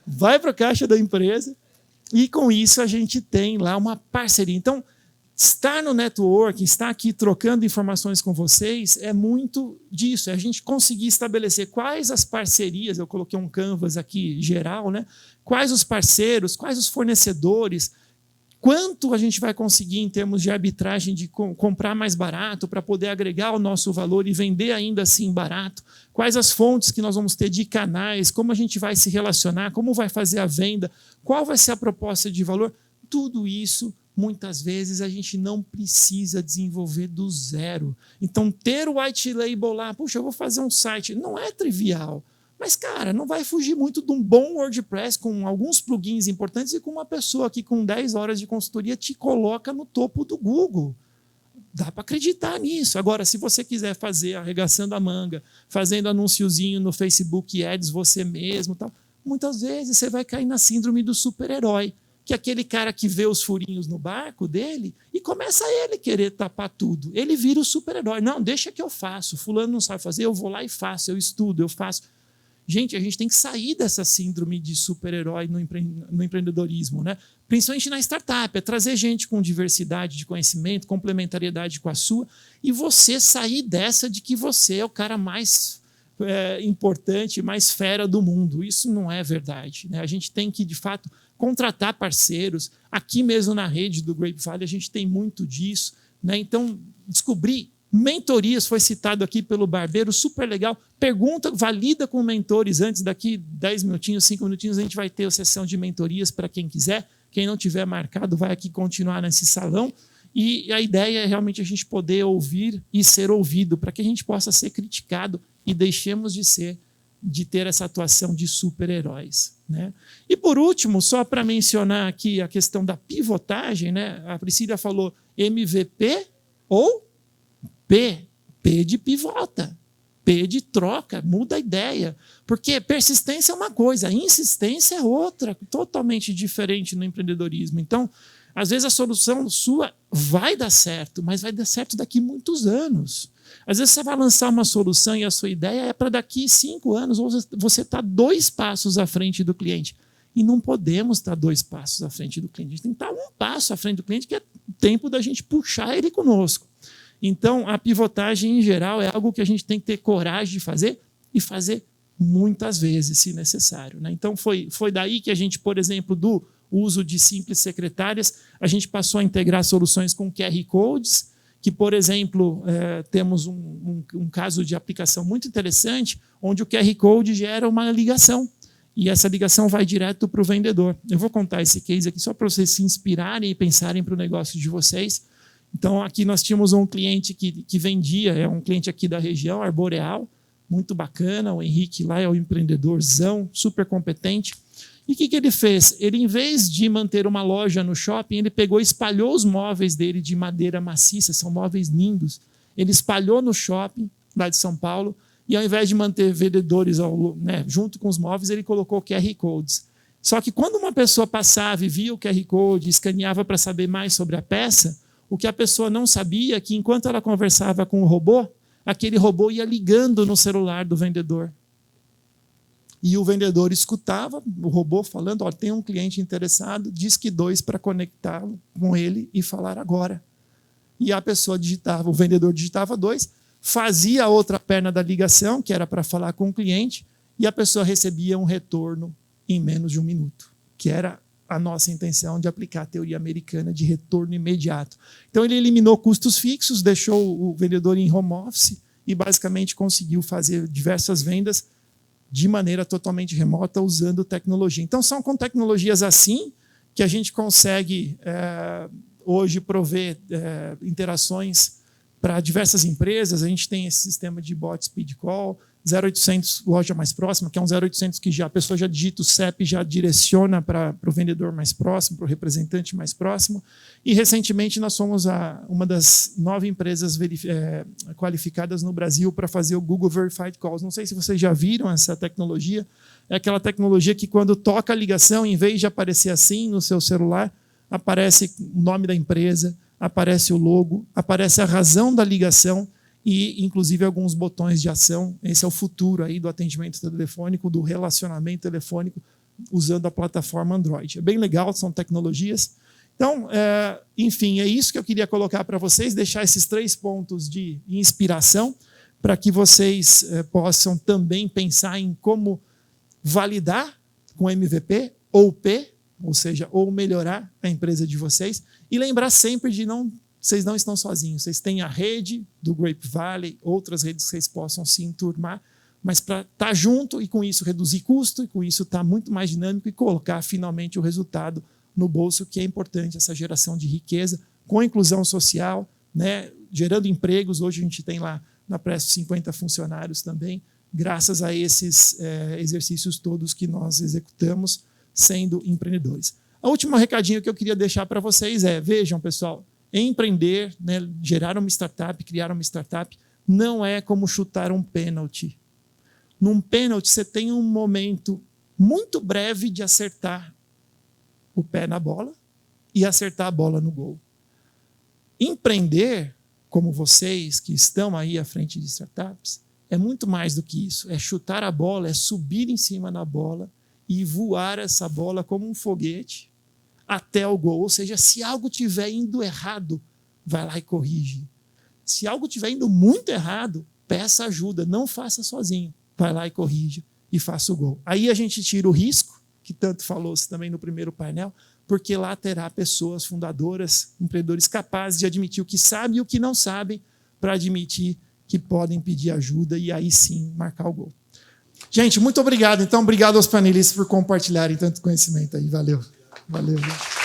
Vai para o caixa da empresa, e com isso a gente tem lá uma parceria. Então, estar no network, estar aqui trocando informações com vocês, é muito disso, é a gente conseguir estabelecer quais as parcerias, eu coloquei um canvas aqui geral, né? Quais os parceiros, quais os fornecedores, quanto a gente vai conseguir em termos de arbitragem de comprar mais barato para poder agregar o nosso valor e vender ainda assim barato, quais as fontes que nós vamos ter de canais, como a gente vai se relacionar, como vai fazer a venda, qual vai ser a proposta de valor, tudo isso muitas vezes a gente não precisa desenvolver do zero. Então, ter o white label lá, puxa, eu vou fazer um site, não é trivial. Mas, cara, não vai fugir muito de um bom WordPress com alguns plugins importantes e com uma pessoa que com 10 horas de consultoria te coloca no topo do Google. Dá para acreditar nisso. Agora, se você quiser fazer arregaçando a manga, fazendo anunciozinho no Facebook Ads você mesmo, tal, muitas vezes você vai cair na síndrome do super-herói, que é aquele cara que vê os furinhos no barco dele e começa ele querer tapar tudo. Ele vira o super-herói. Não, deixa que eu faço. Fulano não sabe fazer, eu vou lá e faço, eu estudo, eu faço. Gente, a gente tem que sair dessa síndrome de super-herói no empreendedorismo, né? Principalmente na startup, é trazer gente com diversidade de conhecimento, complementariedade com a sua, e você sair dessa de que você é o cara mais importante, mais fera do mundo. Isso não é verdade, né? A gente tem que, de fato, contratar parceiros. Aqui mesmo na rede do Grape Valley a gente tem muito disso, né? Então, descobrir mentorias, foi citado aqui pelo Barbeiro, super legal. Pergunta, valida com mentores antes, daqui 10 minutinhos, 5 minutinhos, a gente vai ter a sessão de mentorias para quem quiser. Quem não tiver marcado vai aqui continuar nesse salão. E a ideia é realmente a gente poder ouvir e ser ouvido, para que a gente possa ser criticado e deixemos de ter essa atuação de super-heróis, né? E por último, só para mencionar aqui a questão da pivotagem, né? A Priscila falou MVP ou P. P de pivota, P de troca, muda a ideia. Porque persistência é uma coisa, insistência é outra, totalmente diferente no empreendedorismo. Então, às vezes a solução sua vai dar certo, mas vai dar certo daqui a muitos anos. Às vezes você vai lançar uma solução e a sua ideia é para daqui 5 anos, ou você está 2 passos à frente do cliente. E não podemos estar 2 passos à frente do cliente. A gente tem que estar 1 passo à frente do cliente, que é o tempo da gente puxar ele conosco. Então, a pivotagem, em geral, é algo que a gente tem que ter coragem de fazer e fazer muitas vezes, se necessário, né? Então, foi daí que a gente, por exemplo, do uso de simples secretárias, a gente passou a integrar soluções com QR Codes, que, por exemplo, temos um caso de aplicação muito interessante, onde o QR Code gera uma ligação, e essa ligação vai direto para o vendedor. Eu vou contar esse case aqui só para vocês se inspirarem e pensarem para o negócio de vocês. Então, aqui nós tínhamos um cliente que vendia, é um cliente aqui da região, Arboreal, muito bacana, o Henrique lá é um empreendedorzão, super competente. E o que ele fez? Ele, em vez de manter uma loja no shopping, ele pegou e espalhou os móveis dele de madeira maciça, são móveis lindos. Ele espalhou no shopping, lá de São Paulo, e ao invés de manter vendedores junto com os móveis, ele colocou QR Codes. Só que quando uma pessoa passava e via o QR Code, escaneava para saber mais sobre a peça, o que a pessoa não sabia é que, enquanto ela conversava com o robô, aquele robô ia ligando no celular do vendedor. E o vendedor escutava o robô falando, tem um cliente interessado, diz que 2 para conectá-lo com ele e falar agora. E a pessoa digitava, o vendedor digitava 2, fazia a outra perna da ligação, que era para falar com o cliente, e a pessoa recebia um retorno em menos de 1 minuto, que era a nossa intenção de aplicar a teoria americana de retorno imediato. Então, ele eliminou custos fixos, deixou o vendedor em home office e, basicamente, conseguiu fazer diversas vendas de maneira totalmente remota, usando tecnologia. Então, são com tecnologias assim que a gente consegue, hoje, prover interações para diversas empresas. A gente tem esse sistema de bot speed call, 0800 loja mais próxima, que é um 0800 que a pessoa já digita o CEP e já direciona para o vendedor mais próximo, para o representante mais próximo. E, recentemente, nós fomos uma das 9 empresas qualificadas no Brasil para fazer o Google Verified Calls. Não sei se vocês já viram essa tecnologia. É aquela tecnologia que, quando toca a ligação, em vez de aparecer assim no seu celular, aparece o nome da empresa, aparece o logo, aparece a razão da ligação, e, inclusive, alguns botões de ação. Esse é o futuro aí do atendimento telefônico, do relacionamento telefônico, usando a plataforma Android. É bem legal, são tecnologias. Então, enfim, é isso que eu queria colocar para vocês, deixar esses 3 pontos de inspiração, para que vocês possam também pensar em como validar com MVP ou P, ou seja, ou melhorar a empresa de vocês, e lembrar sempre de vocês não estão sozinhos, vocês têm a rede do Grape Valley, outras redes que vocês possam se enturmar, mas para estar junto e, com isso, reduzir custo, e com isso estar muito mais dinâmico e colocar finalmente o resultado no bolso, que é importante, essa geração de riqueza, com inclusão social, né, gerando empregos. Hoje a gente tem lá na Presto 50 funcionários também, graças a esses exercícios todos que nós executamos sendo empreendedores. O último recadinho que eu queria deixar para vocês vejam, pessoal, empreender, né, gerar uma startup, criar uma startup, não é como chutar um pênalti. Num pênalti, você tem um momento muito breve de acertar o pé na bola e acertar a bola no gol. Empreender, como vocês que estão aí à frente de startups, é muito mais do que isso. É chutar a bola, é subir em cima da bola e voar essa bola como um foguete até o gol. Ou seja, se algo estiver indo errado, vai lá e corrige. Se algo estiver indo muito errado, peça ajuda, não faça sozinho. Vai lá e corrige e faça o gol. Aí a gente tira o risco, que tanto falou-se também no primeiro painel, porque lá terá pessoas fundadoras, empreendedores capazes de admitir o que sabem e o que não sabem, para admitir que podem pedir ajuda e aí sim marcar o gol. Gente, muito obrigado. Então, obrigado aos panelistas por compartilharem tanto conhecimento aí. Valeu. Valeu, gente.